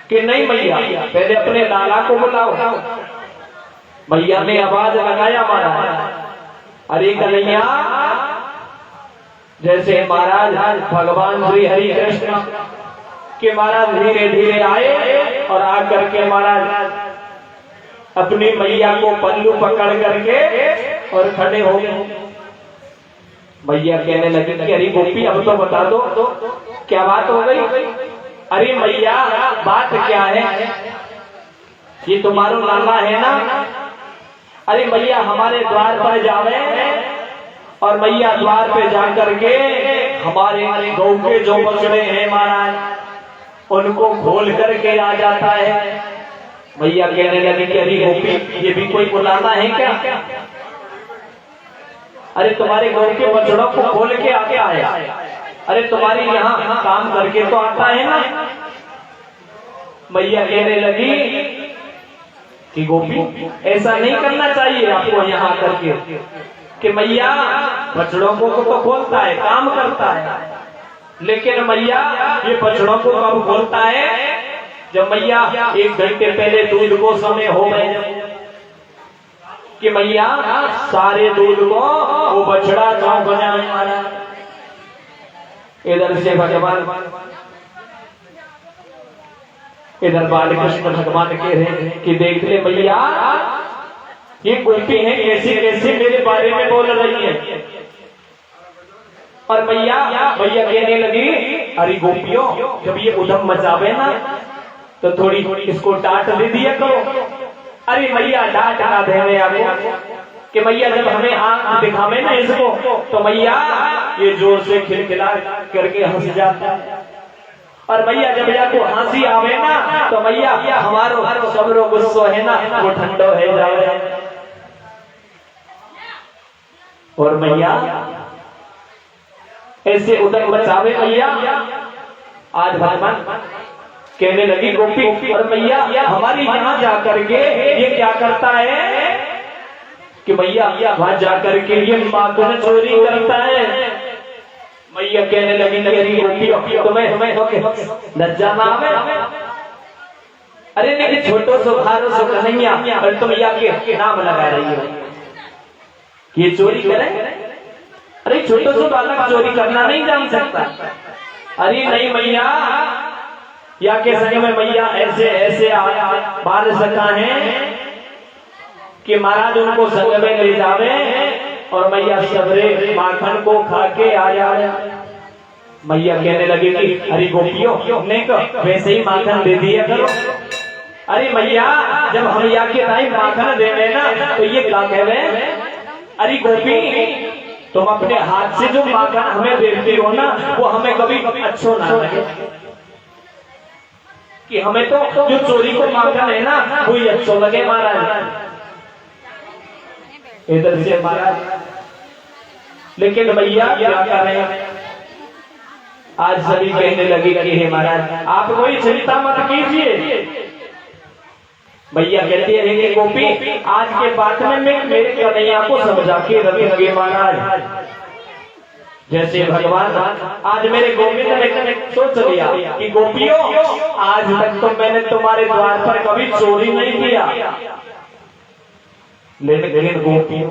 कि नहीं मैया पहले अपने लाला को बुलाओ। मैया ने आवाज लगाया महाराज, अरे कन्हैया। जैसे महाराज भगवान श्री हरि कृष्ण के महाराज धीरे धीरे आए और आकर के महाराज अपनी मैया को पल्लू पकड़ करके और खड़े हो गए। मैया कहने लगी कि अरे गोपी अब तो बता दो क्या बात हो गई। अरे मैया बात क्या है, ये तुम्हारा लाला है ना। अरे मैया हमारे द्वार पर जावे और मैया द्वार पे जाकर के हमारे गौ के जो बछड़े हैं महाराज उनको खोल करके आ जाता है। मैया कहने लगी कि अरे गोपी ये भी कोई बुलाना है क्या। अरे तुम्हारे गौ के बछड़ों को खोल के आके आया। अरे तुम्हारी यहाँ काम करके तो आता है ना। मैया कहने लगी कि गोपी ऐसा नहीं करना चाहिए आपको यहाँ करके कि मैया बछड़ों को तो खोलता है काम करता है, लेकिन मैया ये बछड़ों को कब खोलता है जब मैया 1 घंटे पहले दूध को समय हो गए कि मैया सारे दूध को वो बछड़ा चौंक जाए। इधर से भगवान इधर बालकृष्ण भगवान कह रहे हैं कि देख ले मैया ये गोपी है कैसे कैसे मेरे बारे में बोल रही है। और मैया कहने लगी अरे गोपियों जब ये उधम मचावे ना तो थोड़ी इसको डांट दे दिया करो। अरे मैया डांट ना देने आपको कि मैया जब हमें आंख दिखावे ना इसको तो मैया ये जोर से खिलखिला करके हंस जाता है। और मैया जब को हंसी आवे ना तो मैया हमारो सबरो गुस्सो है ना वो ठंडो है जाए। और मैया ऐसे उधर बचावे मैया। आज भगवान कहने लगी गोपी, और मैया हमारी यहाँ जा करके ये क्या करता है कि मैया वहां जा करके ये माखन चोरी करता है। मैया कहने लगी मेरी गोपी तुम्हें लज्जा ना आवे? अरे नहीं, छोटो सो भारो सो कन्हैया, और तुम या के नाम लगा रही हो, ये चोरी करे? अरे छोटो सो बालक चोरी करना नहीं जान सकता। अरे नहीं मैया, या के संग में मैया ऐसे ऐसे बाल सका है कि महाराज उनको संग में ले जावे और मैया सबरे माखन को खा के आ जाए। मैया कहने लगी कि अरे गोपियों ने वैसे ही माखन दे दिया करो। अरे मैया जब हम या के टाइम माखन देवे ना तो ये क्या कहवे? अरे गोपी तुम अपने हाथ से जो माखन हमें देती हो ना वो हमें कभी अच्छो ना लगे, कि हमें तो जो चोरी को माखन है ना वही अच्छो लगे महाराज। इधर से महाराज, लेकिन भैया क्या करें? आज सभी कहने लगे कि हे महाराज आप कोई चिंता मत कीजिए। भैया कहते हैं कि गोपी आज के बाद में मैं मेरे कन्हैया को समझा के रखेंगे महाराज। जैसे भगवान आज मेरे गोविंद ने सोच लिया कि गोपियों आज तक तो मैंने तुम्हारे द्वार पर कभी चोरी नहीं किया, लेकिन गोपियों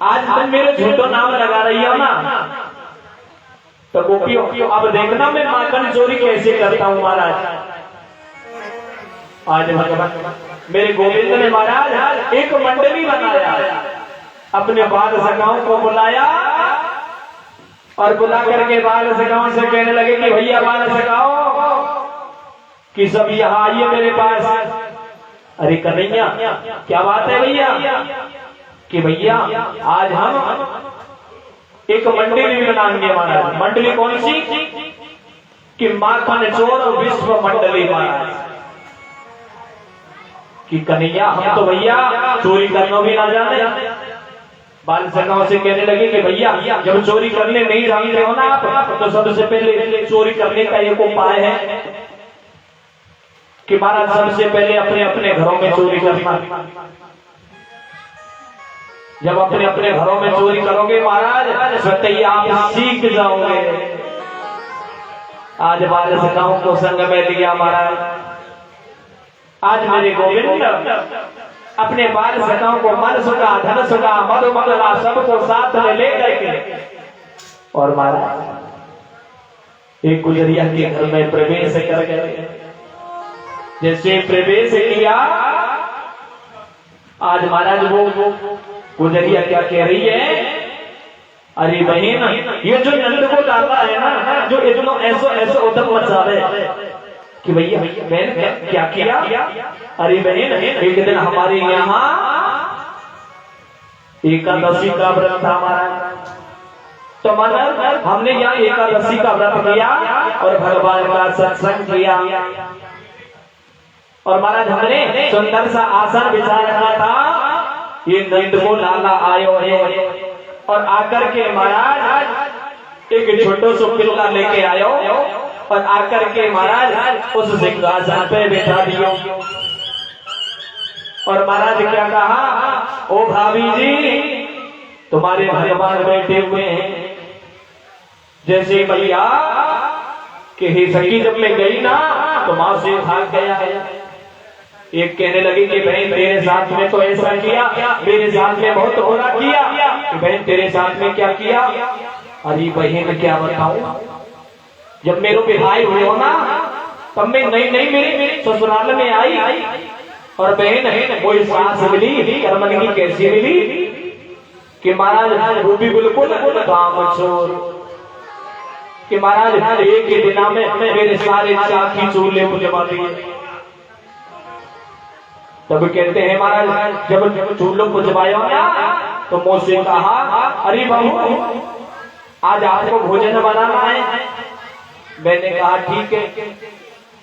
आज तुम मेरे झूठो नाम लगा रही हो ना, तो गोपियों अब देखना मैं माखन चोरी कैसे करता हूँ महाराज। आज भगवान मेरे गोविंद ने महाराज एक मंडली बनाया, अपने बाल सखाओं को बुलाया और बुला करके बाल सखाओं से कहने लगे कि भैया बाल सखाओ कि सब यहाँ आइए मेरे पास। अरे कन्हैया क्या बात है भैया? कि भैया आज हम एक मंडली भी बनाएंगे महाराज। मंडली कौन सी? कि माखन चोर विश्व मंडली महाराज। कि कन्हैया हम तो भैया चोरी करना भी ना जाने। बाल सखाओं से कहने लगे कि भैया जब चोरी करने नहीं जानते हो ना आप तो सबसे पहले चोरी करने का एक उपाय है कि महाराज सबसे पहले अपने अपने घरों में चोरी करना। जब अपने अपने घरों में चोरी करोगे महाराज स्वतः आप सीख जाओगे। आज बाल सखाओं को संग में लिया महाराज। आज मेरे गोविंद अपने बाल सखाओं को मन सुखा धन सुखा मधु मधुरा सबको साथ में ले करके और महाराज एक गुजरिया के घर में प्रवेश कर गए। जैसे प्रवेश किया आज महाराज वो गुजरिया क्या कह रही है? अरे बहन ये जो नंद को डाला है ना जो इतना ऐसो ऐसो उधम मचा रहे कि भैया बहन क्या किया? अरे बहन एक दिन हमारे यहाँ एकादशी का व्रत था महाराज, तो महाराज हमने यहाँ एकादशी का व्रत किया और भगवान का सत्संग किया और महाराज हमने सुंदर सा आसन बिछा रखा था। ये नंद को लाला आयो है और आकर के महाराज एक छोटो सो पिल्ला लेके आयो और आकर के महाराज उस सिंहासन पे बैठा दियो। और महाराज क्या कहा? ओ भाभी जी तुम्हारे भगवान बैठे हुए हैं। जैसे भैया कि हे सखी जब मैं गई ना तो मां से भाग गया है। एक कहने लगी कि बहन तेरे साथ में तो ऐसा किया, मेरे साथ में बहुत बुरा किया। कि बहन तेरे साथ में क्या किया? अरे बहन क्या बताऊं, जब मेरे विवाह हुए हो ना तब मैं नई नई मेरे ससुराल में आई और बहन कोई सास मिली कर्मन की कैसी मिली कि महाराज वो भी बिल्कुल काम छोड़ कि महाराज एक ही दिना में मेरे सारे चाकी चूल्हे को जमा दिए। तब कहते हैं महाराज जब चूल्हों को जमाया ना तो मुझसे कहा अरे बहू आज आपको भोजन बनाना है। मैंने कहा ठीक है।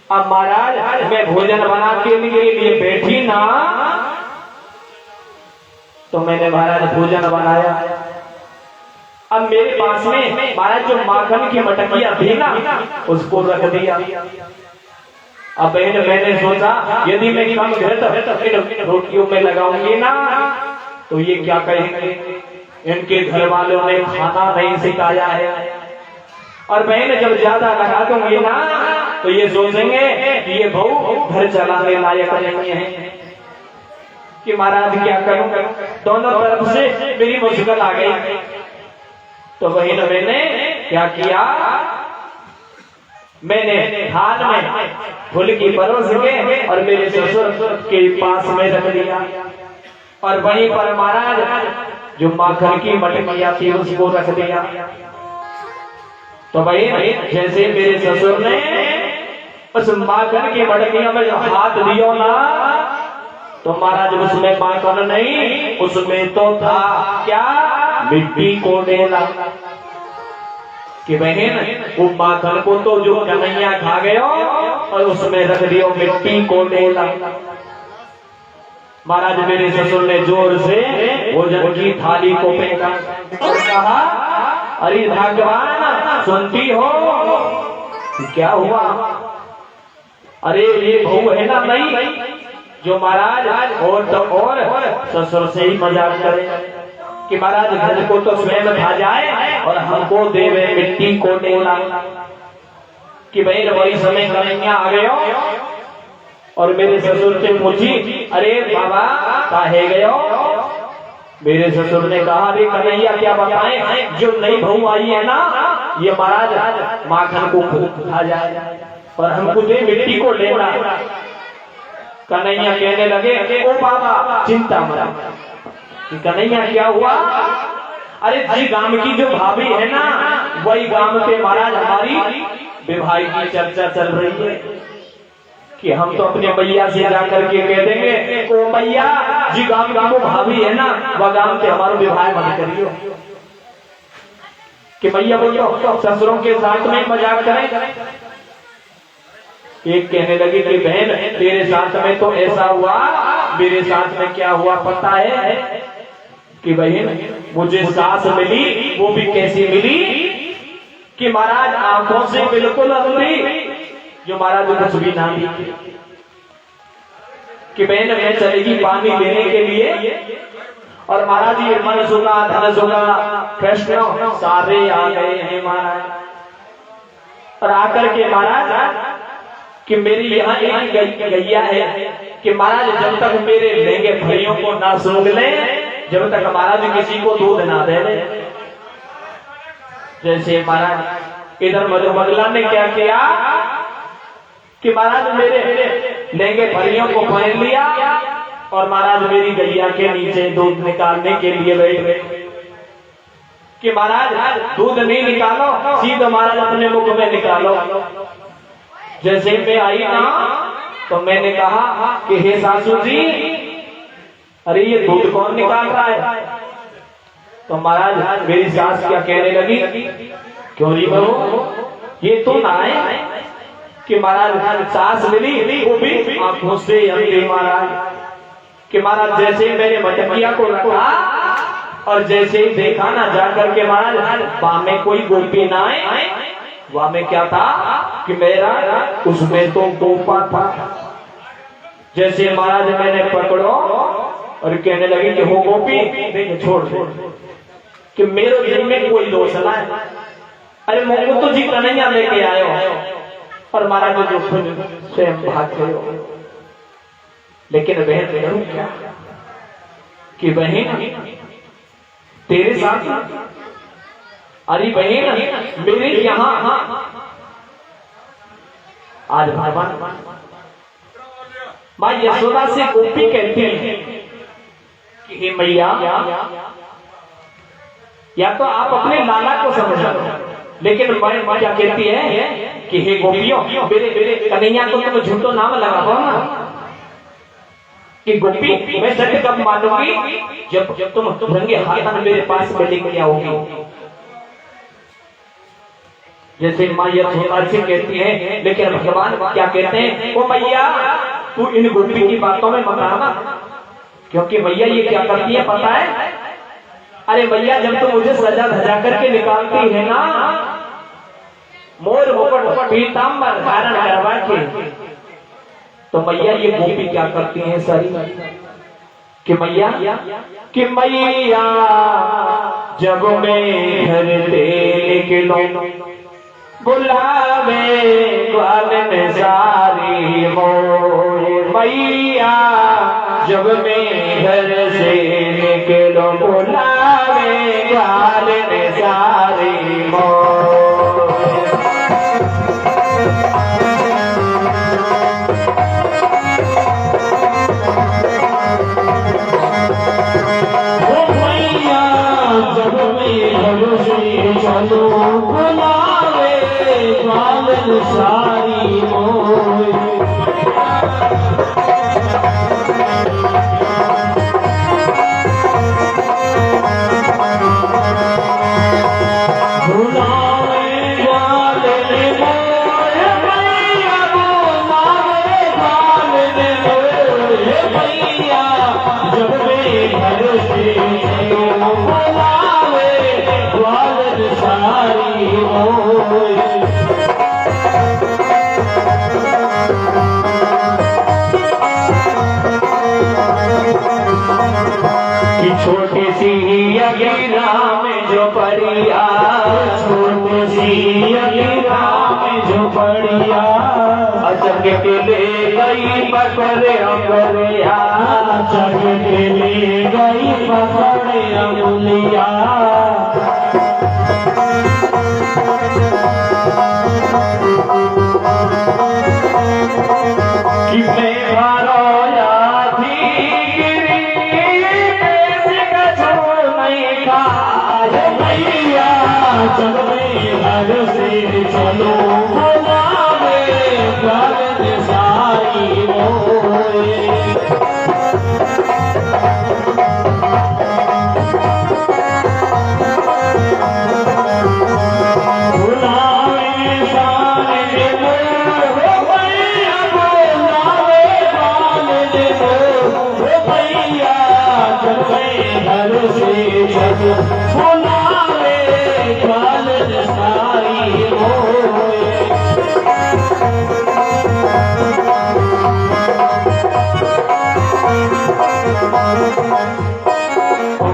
अब महाराज मैं भोजन बना के लिए बैठी ना तो मैंने महाराज भोजन बनाया। अब मेरे पास में महाराज जो माखन की मटकियां थी ना उसको रख दिया। अब बहन मैंने सोचा यदि मैं कम घृत इन रोटियों में लगाऊंगी ना तो ये क्या कहेंगे, इनके घर वालों ने खाना नहीं सिखाया है। और बहन जब ज्यादा लगा दूंगी ना तो ये सोचेंगे कि ये बहू घर चलाने लायक नहीं है, कि महाराज क्या करूं। दोनों तरफ से मेरी मुश्किल आ गई। तो बहन मैंने क्या किया, मैंने थाल में फूल की परोस के और मेरे ससुर के पास में रख दिया और वहीं पर महाराज जो माखन की मटकियां थी उसको रख दिया। तो भाई जैसे मेरे ससुर ने उस माखन की मटकियों में जो हाथ दियो ना तो महाराज उसमें माखन नहीं, उसमें तो था क्या, मिट्टी को ढेला। कि बहन वो माखन को तो जो कन्हैया खा गयो और उसमें रख दियो मिट्टी को ढेला। महाराज मेरे ससुर ने जोर से भोजन की थाली को फेंका और कहा, अरे भगवान सुनती हो क्या हुआ। अरे ये बहू है ना नहीं जो महाराज और तो और ससुर से ही मजाक करे कि महाराज घर को तो स्वयं खा जाए और हमको देवे मिट्टी को ढेला। कि भाई वही समय कन्हैया आ गयो और मेरे ससुर से पूछी, अरे बाबा काहे गयो। मेरे ससुर ने कहा, अरे कन्हैया क्या बताएं, जो नई बहू आई है ना ये महाराज माखन को खा जाए और हमको दे मिट्टी को ढेला। कन्हैया कहने लगे, ओ बाबा चिंता मत। कन्हैया क्या हुआ, अरे जी गांव की जो भाभी है ना वही गांव पे महाराज हमारी विवाह की चर्चा चल रही है कि हम तो अपने मैया से जाकर के कह देंगे, ओ मैया जी गांव की वो भाभी है ना वह गांव पे हमारा विवाह मत करियो। कि मैया बोलो ससुरों के साथ में मजाक करें। एक कहने लगी कि बहन तेरे साथ में तो ऐसा हुआ, मेरे साथ में क्या हुआ पता है कि बहन मुझे सास मिली, वो भी कैसी मिली कि महाराज आंखों से बिल्कुल अंधी, जो महाराज कुछ भी ना दी। कि बहन मैं चलेगी पानी लेने के लिए और महाराज ये मन सुना धन सुना कृष्ण सारे आ गए हैं महाराज। और आकर के महाराज कि मेरी यहाँ एक गैया है कि महाराज जब तक मेरे लेंगे भैयों को ना सूंघ ले जब तक महाराज किसी को दूध ना दे दे। जैसे महाराज इधर मधुमगला ने क्या किया कि महाराज मेरे लेंगे भैयों को पहन लिया और महाराज मेरी गैया के नीचे दूध निकालने के लिए बैठ गए। कि महाराज दूध नहीं निकालो, सीधे महाराज अपने मुख में निकालो। जैसे मैं आई ना तो मैंने कहा कि हे सासू जी, अरे ये दूध कौन निकाल रहा है। तो महाराज मेरी सास क्या कहने लगी, क्यों नहीं बहू ये तो ना है। कि महाराज सास मिली वो भी आंखों से अंधी महाराज। कि महाराज जैसे मेरे मटकिया को रखा और जैसे ही देखा ना जाकर के महाराज वहां में कोई गोपी ना आए, वहां में क्या था कि मेरा उसमें तो गोपा था। जैसे महाराज मैंने पकड़ो और कहने लगी कि हो गोपी देखिए छोड़ कि मेरे दिल में कोई दोष ना है। अरे मुझको तो जी कन्हैया लेके आयो और महाराज जो खुद स्वयं भाग गए। लेकिन बहन करूं क्या कि बहन तेरे साथ, अरे बहन मेरे यहाँ आज भगवान माँ यशोदा से गोपी कहती है कि हे मैया या तो आप अपने लाला को समझा लो, लेकिन मैं क्या कहती है कि हे गोपियों मेरे कन्हैया को तुम झूठो नाम लगा दो ना कि गोपी मैं सत्य कब मानूंगी जब तुम रंगे हाथ मेरे पास में लेके आओगी। जैसे माँ यशोदा से कहती है, लेकिन भगवान क्या कहते हैं, ओ मैया तू इन गोपी की बातों में मत आना, क्योंकि मैया ये क्या करती है पता है। अरे मैया जब तुम मुझे सजा धजा करके निकालती है ना, मोर मुकुट पीतांबर धारण करवा के तो मैया ये गोपी क्या करती हैं सारी कि मैया जब मैं घर से निकलो बुलावे ग्वालन सारी मोर। मैया जब मैं घर से निकलो बुलावे ग्वालन सारी मोर। चलो बुलावे ग्वालन सारी मोर। बुलावे ग्वालन मोर मैया, बुलावे ग्वालन मोर मैया, जब मैं घर से चलो बुलावे ग्वालन सारी मोर। कि छोटी सी अगीरा में जो पड़िया, छोटी सी अगीरा में जो पड़िया, अचक के ले गई पकड़े अंगुलिया, अचक के ले गई पकड़े अंगुलिया। कि मैं भरोया थी मैया, जब मैं घर से चलो बुलावे ग्वालन सारी मोर। बुलावे सारी मोर मैया, बुलावे ग्वालन मोर मैया, जब मैं घर से चलो बुलावे ग्वालन सारी मोर।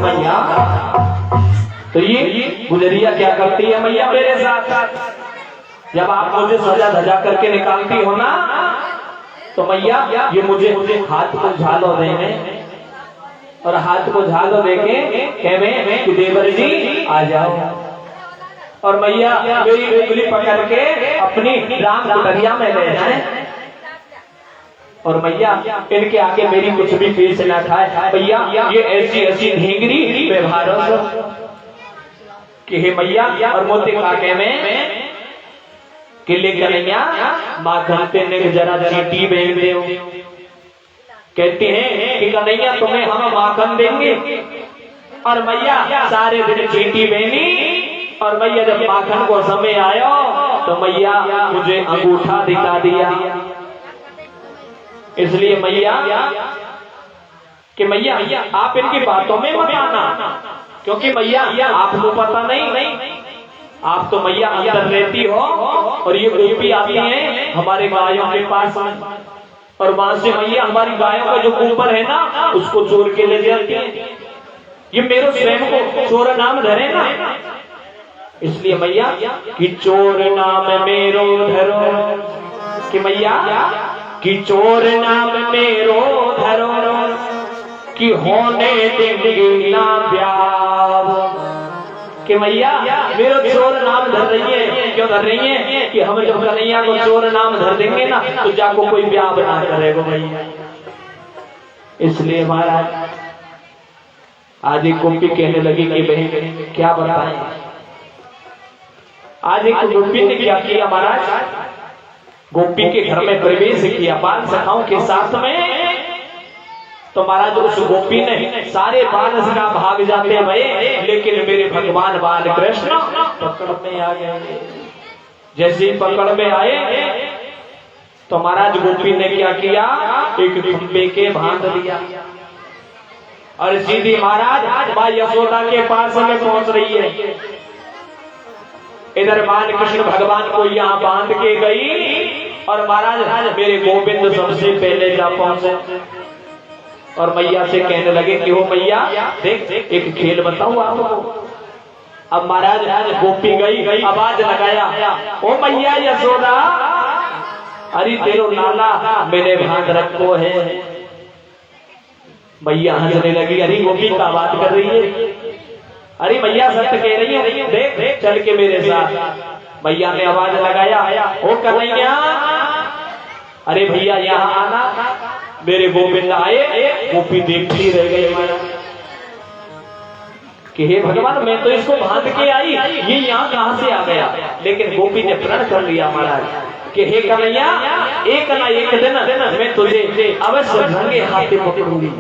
मैया तो ये गुजरिया क्या करती है मैया मेरे साथ? जब आप मुझे सजा धजा करके निकालती हो ना, तो मैया ये मुझे हाथ को झालो देने और हाथ को झालो देके कहे कि देवर जी आ जाओ। और मैया मेरी उंगली पकड़ के अपनी राम कुटरिया में ले जाए और मैया इनके आगे मेरी कुछ भी फीस ना खाए। भैया ये ऐसी ऐसी ढींगरी व्यवहारों से कि हे मैया और मोते काके में कि ले कन्हैया माखन ने जरा चीटी बेच दे। कहते हैं कि कन्हैया तुम्हें हम माखन देंगे और मैया सारे दिन चीटी बेनी और मैया जब माखन को समय आयो तो मैया मुझे अंगूठा दिखा दिया। इसलिए मैया कि मैया आप इनकी बातों में मत आना, क्योंकि मैया आपको पता नहीं, आप तो मैया अंदर रहती हो और ये गोपी आती हैं हमारे गायों के पास और वहां से मैया हमारी गायों का जो ऊपर है ना उसको चोर के ले जाती है। ये मेरे स्वयं को चोर नाम धरे ना, इसलिए मैया कि चोर नाम मेरो धरो, कि मैया कि चोर नाम मेरो धरो कि होने देंगे ना प्यार। कि मैया मेरा चोर नाम धर रही है, क्यों धर रही है कि हम जब कन्हैया को चोर नाम धर देंगे ना तो जाको कोई ब्याह ना करेगा भैया। इसलिए महाराज आज एक गोपी कहने लगी कि बहन क्या बताएं, आज एक गोपी ने क्या किया महाराज, गोपी के घर में प्रवेश किया बाल सखाओं के साथ में। तो महाराज उस गोपी ने सारे बाल सखा भाग जाते हैं भाई, लेकिन मेरे भगवान बाल कृष्ण पकड़ में आ गए। जैसे ही पकड़ में आए तो महाराज गोपी ने क्या किया, एक खंबे के बांध दिया और सीधी महाराज मां यशोदा के पास में पहुंच रही है। इधर बाल कृष्ण भगवान को यहाँ बांध के गई और महाराज मेरे गोविंद सबसे पहले जा पहुंचे और मैया से कहने लगे कि वो मैया देख एक खेल बताऊं आपको। अब महाराज गोपी गई आवाज लगाया, ओ मैया यशोदा, अरे तेरो लाला मेरे भाग रखो है। मैया हंसने लगी, अरे गोपी का बात कर रही है, अरे मैया सत्य कह रही है, देख चल के मेरे साथ। मैया ने आवाज लगाया, ओ कन्हैया, अरे भैया यहाँ आना। मेरे गोविंद आए, गोपी देखती रह गई कि हे भगवान मैं तो इसको बांध के आई, ये यहाँ कहाँ से आ गया। लेकिन गोपी ने प्रण कर लिया महाराज कि हे कन्हैया, एक ना एक दिन मैं तुझे अवश्य रंगे हाथे पकड़ूंगी।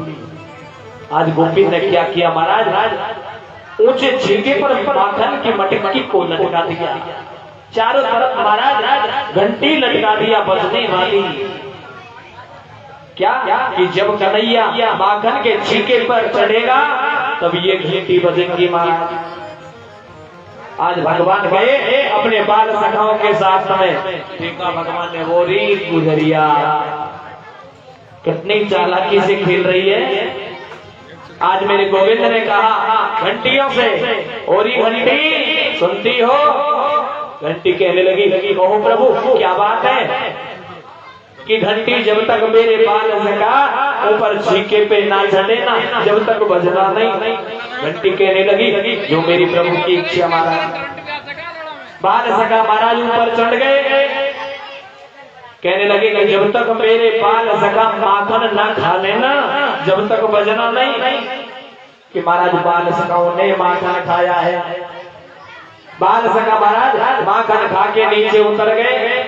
आज गोपी ने क्या किया महाराज, ऊंचे झींगे पर माखन की मटकी को लटका दिया, चारों तरफ महाराज घंटी लटका दिया बजने वाली। क्या कि जब कन्हैया माखन के छीके पर चढ़ेगा तब ये घंटी बजेंगी महाराज। आज भगवान गए अपने बाल सखाओं के साथ में, देखा भगवान ने बोरी गुजरिया कितनी चालाकी से खेल रही है। आज मेरे गोविंद ने कहा घंटियों से, ओरी घंटी सुनती हो? घंटी कहने लगी, कहो प्रभु क्या बात है कि घंटी जब तक मेरे बाल सका ऊपर छीके पे ना चढ़े ना, जब तक बजना नहीं। घंटी कहने लगी, जो मेरी प्रभु की इच्छा महाराज। बाल सका महाराज ऊपर चढ़ गए, कहने लगे कि जब तक मेरे बाल सका माखन ना खा लेना, जब तक बजना नहीं। कि महाराज बाल सकाओं ने माखन खाया है। बाल सका महाराज माखन खा के नीचे उतर गए।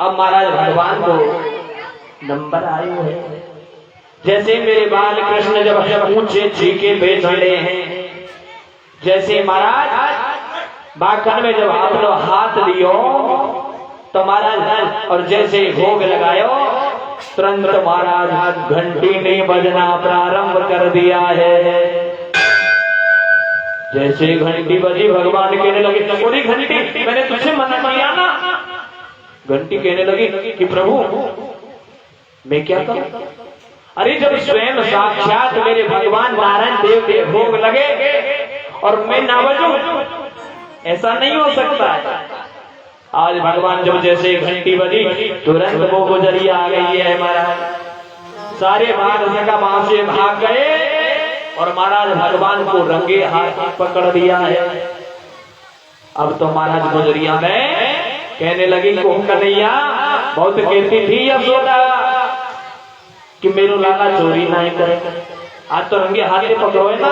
अब महाराज भगवान को नंबर आए हैं, जैसे मेरे बाल कृष्ण जब ऊंचे छीके पे चढ़े हैं, जैसे महाराज माखन में जब आपने हाथ लियो तो महाराज और जैसे भोग लगायो तुरंत महाराज घंटी ने बजना प्रारंभ कर दिया है। जैसे घंटी बजी भगवान कहने लगे, पूरी घंटी मैंने तुझसे मना किया ना। घंटी कहने लगी कि प्रभु मैं क्या करूं? अरे जब स्वयं साक्षात मेरे भगवान नारायण देव के भोग लगे और मैं ना बजूं, ऐसा नहीं हो सकता है। आज भगवान जब जैसे घंटी बजी तुरंत वो गुजरिया आ गई है महाराज। सारे बाल सका वहां से भाग गए और महाराज भगवान को रंगे हाथ पकड़ दिया है। अब तो महाराज गुजरिया में कहने लगी, कन्हैया बहुत कहती थी यशोदा कि मेरे लाला चोरी नहीं करे, आज तो रंगे हाथे पकड़ो है ना।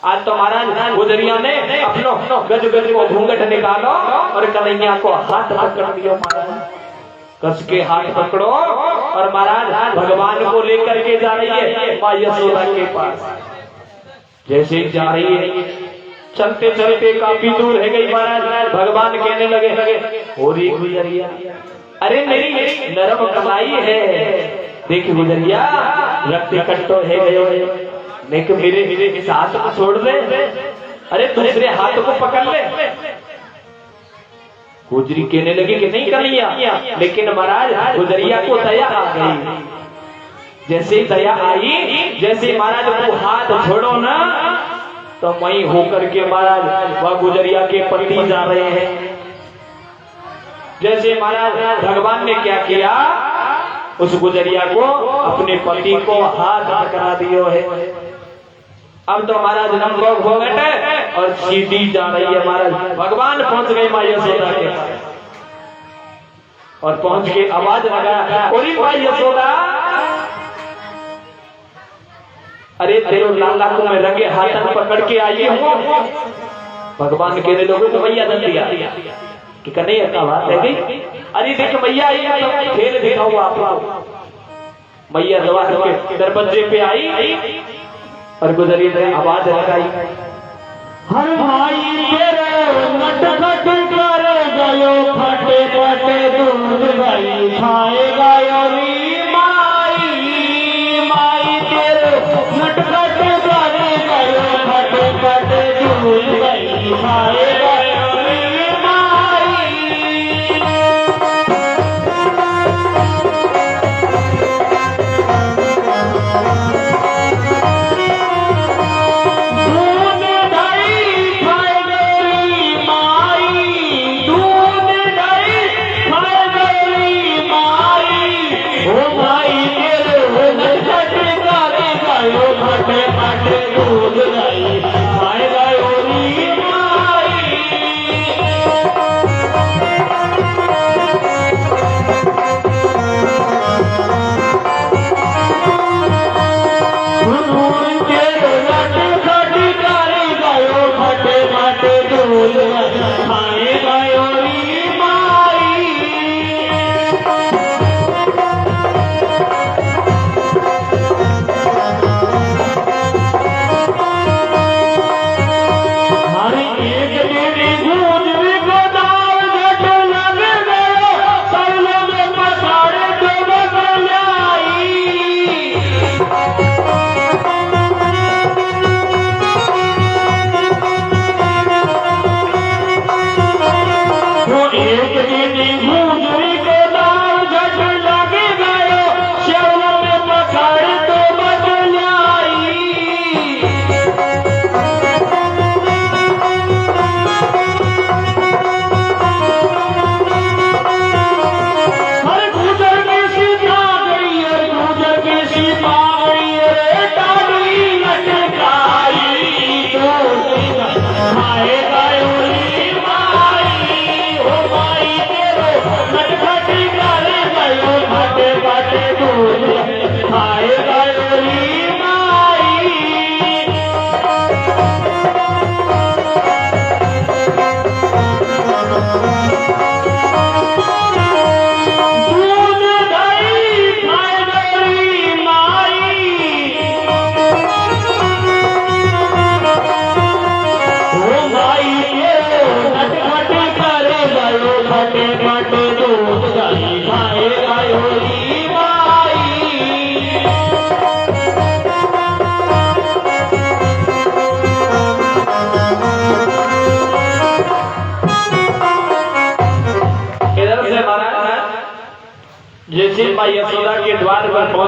आज तो महाराज गुजरिया ने अपनो गज गज को घूंघट निकालो और कन्हैया को हाथ पकड़ दिया महाराज। कस के हाथ पकड़ो और महाराज भगवान को लेकर के जा रही है माँ यशोदा के पास। जैसे जा रही है चलते चलते काफी दूर है गई महाराज। भगवान कहने लगे, होरी गुजरिया, अरे मेरी नरम कलाई है, देख गुजरिया रक्त इकट्ठो है गयो, लेकिन मेरे हाथ को छोड़ दे, अरे दूसरे हाथ को पकड़ ले। गुजरी कहने लगी कि नहीं कर लिया, लेकिन महाराज गुजरिया को दया आ गई। जैसे दया आई, जैसे महाराज को हाथ छोड़ो ना तो वहीं होकर के महाराज वह गुजरिया के पति जा रहे हैं। जैसे महाराज भगवान ने क्या किया, उस गुजरिया को अपने पति को हाथ पकड़ा दियो है। अब तो महाराज नमक हो गए और सीधी जा रही है महाराज। भगवान पहुंच गए माँ यशोदा के पास और पहुंच के आवाज लगाया, ओरी माँ यशोदा, अरे तेरे लाला को मैं रंगे हाथन पकड़ के आई हूँ। भगवान कहने लोगों को मैया दन दिया कि कन्हैया क्या बात है गई? अरे देख मैया आई तो खेल दिखाऊं आपको। मैया द्वार के दरवाजे पे आई और गुजरी ने आवाज लगाई, हर भाई तेरे नटखट कर गयो, फटे फटे दूध भाई खाए गयो री माई, माई तेरे नटखट कर गयो, फटे फटे दूध भाई खाए गयो री माई।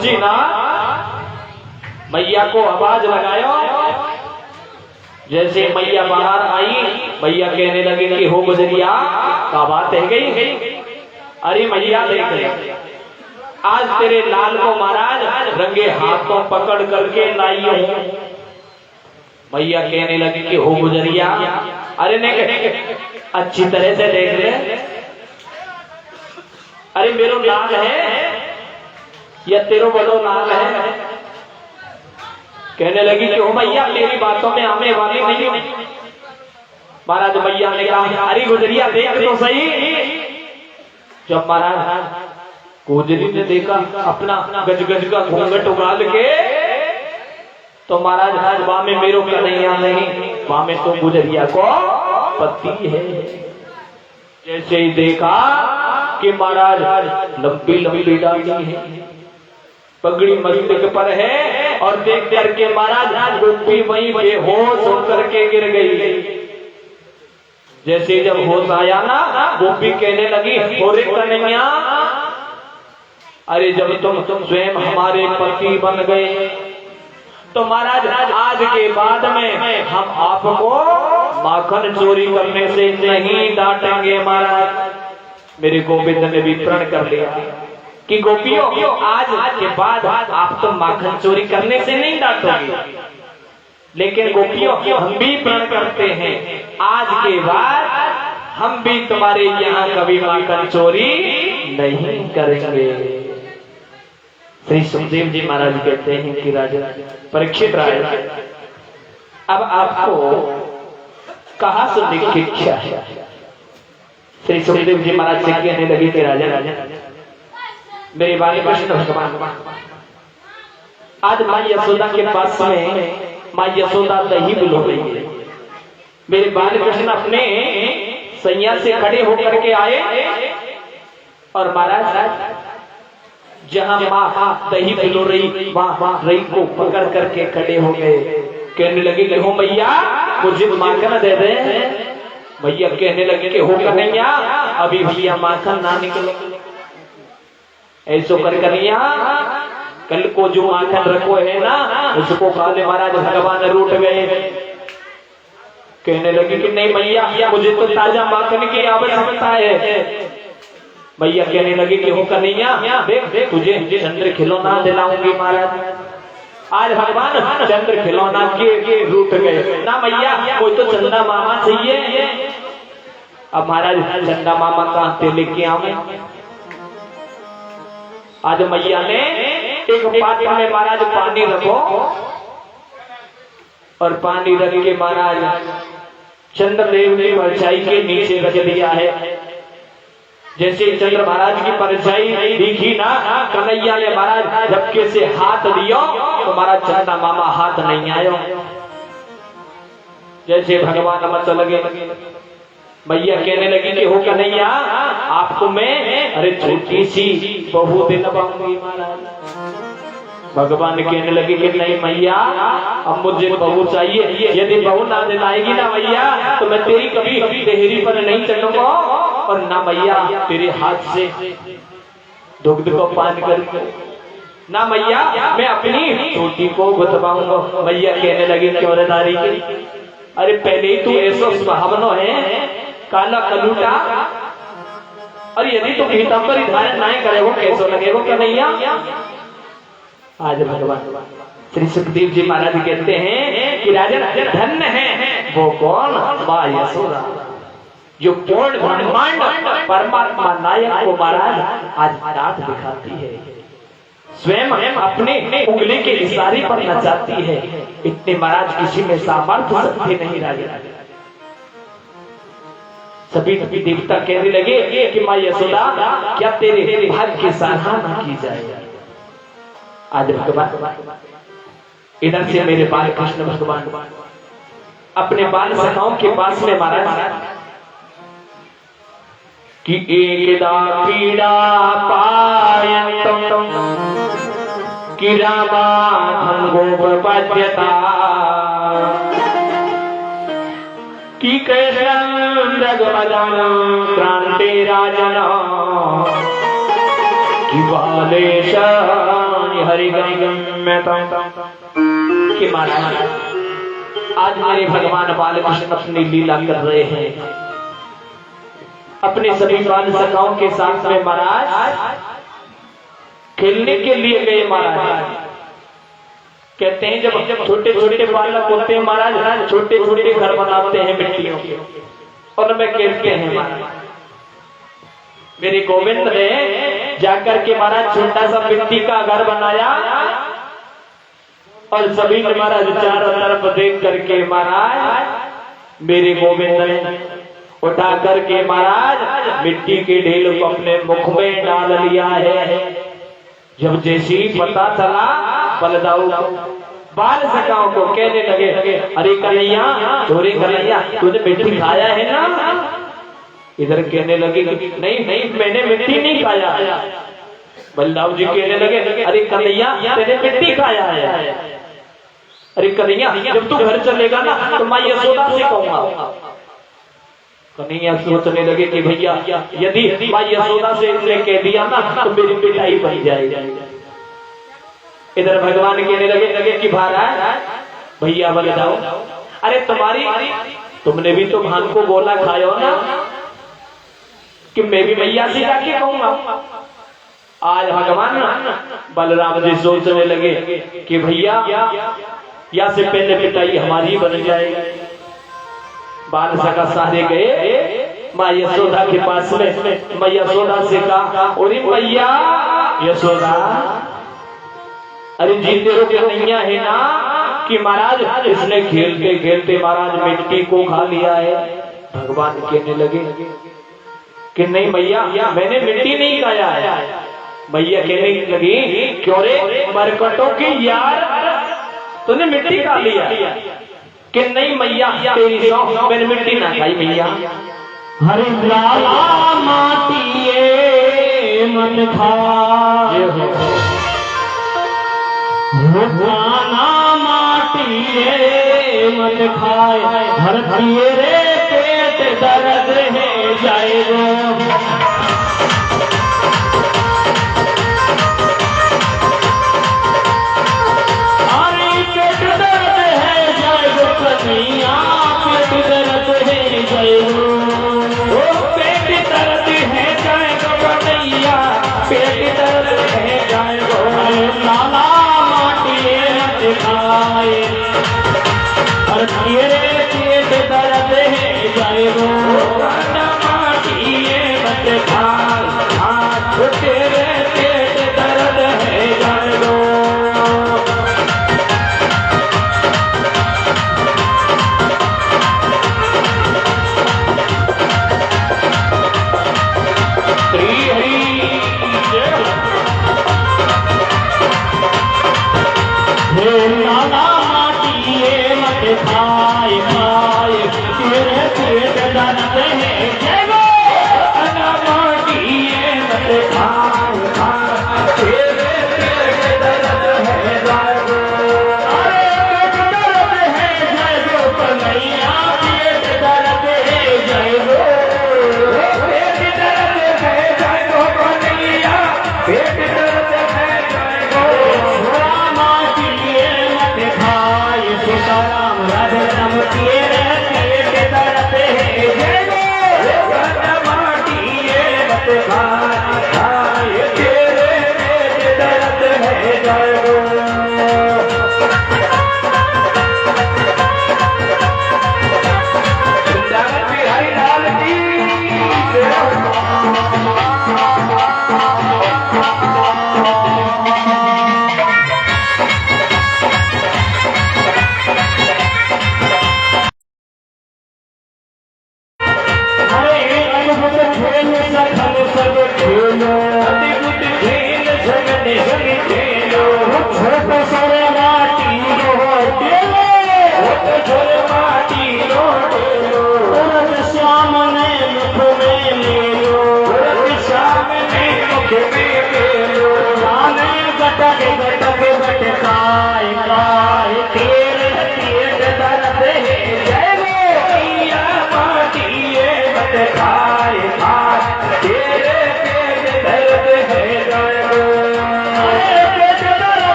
पहुंची ना, मैया को आवाज लगायो। जैसे मैया बाहर आई, मैया कहने लगे कि हो गुजरिया, क्या बात है गई? अरे मैया देख ले, आज तेरे लाल को महाराज रंगे हाथों पकड़ करके लाई हूं। मैया कहने लगी कि हो गुजरिया, अरे नहीं, अच्छी तरह से देख ले, अरे मेरो लाल है या तेरो बड़ो लाल है? कहने लगी कि हो मैया, तेरी बातों में आने वाली नहीं हूं। महाराज मैया ने कहा, अरे गुजरिया देख तो सही। जब महाराज गुजरी ने देखा अपना गज गज का घूंघट उगाल के, तो महाराज वहां में मेरो कन्हैया नहीं, वहां में तो गुजरिया को पति है। जैसे ही देखा कि महाराज लंबी लंबी डाली है, पगड़ी मस्तक पर है, और देख करके महाराज गोपी वहीं बेहोश होकर के गिर गई। जैसे जब होश आया ना, गोपी कहने लगी, अरे कन्हैया, अरे जब तुम स्वयं हमारे पति बन गए, तो महाराज आज के बाद में हम आपको माखन चोरी करने से नहीं डांटेंगे। महाराज मेरे गोविंद ने भी प्रण कर लिया कि गोपियों, आज के बाद आप तो माखन चोरी करने से नहीं डांटोगे, लेकिन गोपियों हम भी प्रण करते हैं, आज के बाद हम भी तुम्हारे यहाँ कभी माखन चोरी नहीं करेंगे। श्री सुखदेव जी महाराज कहते हैं कि राजा परीक्षित राय, अब आपको कहाँ सुनने की इच्छा है? श्री सुखदेव जी महाराज से कहने लगे कि राजा मेरे बारे कृष्ण भगवान, आज माँ यशोदा के पास में माँ यशोदा दही बिलो रही है। मेरे बाल कृष्ण अपने सैया से खड़े होकर के आए, और महाराज जहां माँ दही पिलो रही, वहां रही को पकड़ करके खड़े हो गए। कहने लगे कि हो मैया, मुझे माखन दे दे। मैया कहने लगे कि हो कन्हैया, अभी भैया माखन ना निकले, ऐसो कर कन्हैया, कल को जो माखन रखो है ना, उसको खा ले। महाराज भगवान रूठ गए। कहने लगे कि नहीं मैया, मुझे तो ताजा माखन की आवश्यकता है। मैया कहने लगे कि हो कन्हैया, देख तुझे चंद्र खिलौना दिलाऊंगी। महाराज आज भगवान चंद्र खिलौना के रूठ गए ना। मैया कोई तो चंदा मामा चाहिए। अब महाराज चंदा मामा कहाँ से लेके आवे? आज मैया ने एक पात्र में महाराज पानी रखो, और पानी रख के महाराज चंद्रदेव की परछाई के नीचे रख दिया है। जैसे चंद्र महाराज की परछाई दिखी ना, कन्हैया ने महाराज झपके से हाथ दियो, तो महाराज चंदा मामा हाथ नहीं आयो। जैसे भगवान मत लगे, मैया कहने लगी कि हो कन्हैया, आपको मैं अरे छोटी सी बहू दिलवाऊंगी। महाराज भगवान कहने लगे कि नहीं मैया, अब मुझे बहू चाहिए। यदि बहू ना दिलाएगी ना मैया, तो मैं तेरी कभी देहरी पर नहीं चढ़ूंगा, और ना मैया तेरे हाथ से दुग्ध को पान कर ना मैया मैं अपनी छोटी को गुथवाऊंगा। मैया कहने लगी क्यों रे नारी, अरे पहले ही तू ऐसा सुहावनो है, काला कलूटा, और यदि तू पीतांबर धारण नहीं करे वो कैसो लगे वो कन्हैया। आज भगवान श्री सुखदेव जी महाराज कहते हैं कि राजन धन्य है वो कौन? माँ यशोदा, जो पूर्ण ब्रह्मांड परमात्मा नायक को महाराज आज डांट दिखाती है, स्वयं अपने उंगली के इशारे पर नचाती है। इतने महाराज किसी में सामर्थ्य शक्ति नहीं राजा। सभी देवता कहने लगे कि माँ यशोदा, क्या तेरे भाग्य की सराहना की जाए? आज भगवान इधर से मेरे बाल कृष्ण भगवान अपने बाल सखाओं के पास में महाराज कि एकदा पीड़ा पायंतम कि रामाधन गोपपद्यता कि कृष्ण रघुवदन क्रांति राजन कि बालेश हरि में कि महाराज आज मेरे भगवान बालकृष्ण अपनी लीला कर रहे हैं अपने सभी बाल सखाओं के साथ में महाराज खेलने के लिए गए महाराज। कहते हैं जब छोटे छोटे बालक होते हैं महाराज छोटे छोटे घर बनाते हैं मिट्टियों के और में खेलते हैं महाराज। मेरे गोविंद ने जाकर के महाराज छोटा सा मिट्टी का घर बनाया और सभी ने महाराज चारों तरफ देख करके महाराज मेरे गोविंद ने उठा करके महाराज मिट्टी के ढेल को अपने मुख में डाल लिया है। जब जैसी पता चला बलदाऊ बाल सखाओं को कहने लगे अरे कन्हैया चोरी कन्हैया तूने मिट्टी खाया है ना। इधर कहने लगे नहीं नहीं मैंने मिट्टी नहीं खाया। बलदाऊ जी कहने लगे अरे कन्हैया तेने मिट्टी खाया है। अरे कन्हैया जब तू घर चलेगा ना तो मैं यशोदा से कहूंगा। कन्हैया सोचने लगे कि भैया यदि माँ यशोदा से इसने कह दिया ना तो मेरी पिटाई बन जाएगी। इधर भगवान कहने लगे कि महाराज भैया बलदाऊ अरे तुमने भी तो भान को गोला खाया ना कि मैं भी भैया से जाके कहूंगा। आज भगवान बलराम जी सोचने लगे कि भैया या से पहले पिटाई हमारी बन जाएगी। बाल सखा सारे गए माँ यशोदा के पास में। माँ यशोदा से कहा अरे भैया यशोदा अरे जीते रोके नैया है ना कि महाराज इसने खेलते खेलते महाराज मिट्टी को खा लिया है। भगवान कहने लगे कि नहीं भैया मैंने मिट्टी नहीं खाया है। भैया कहने लगी क्यों रे मरकटों की यार तूने मिट्टी खा लिया कि नहीं मैया तेरी सौ मैंने मिट्टी ना खाई भैया। हरे लाला माटिए मन खाए खाना माटिए मन खाए धरती रे पेट दर्द है जाएगा। लाला माटिए खाए और तेरे पेट दर्द है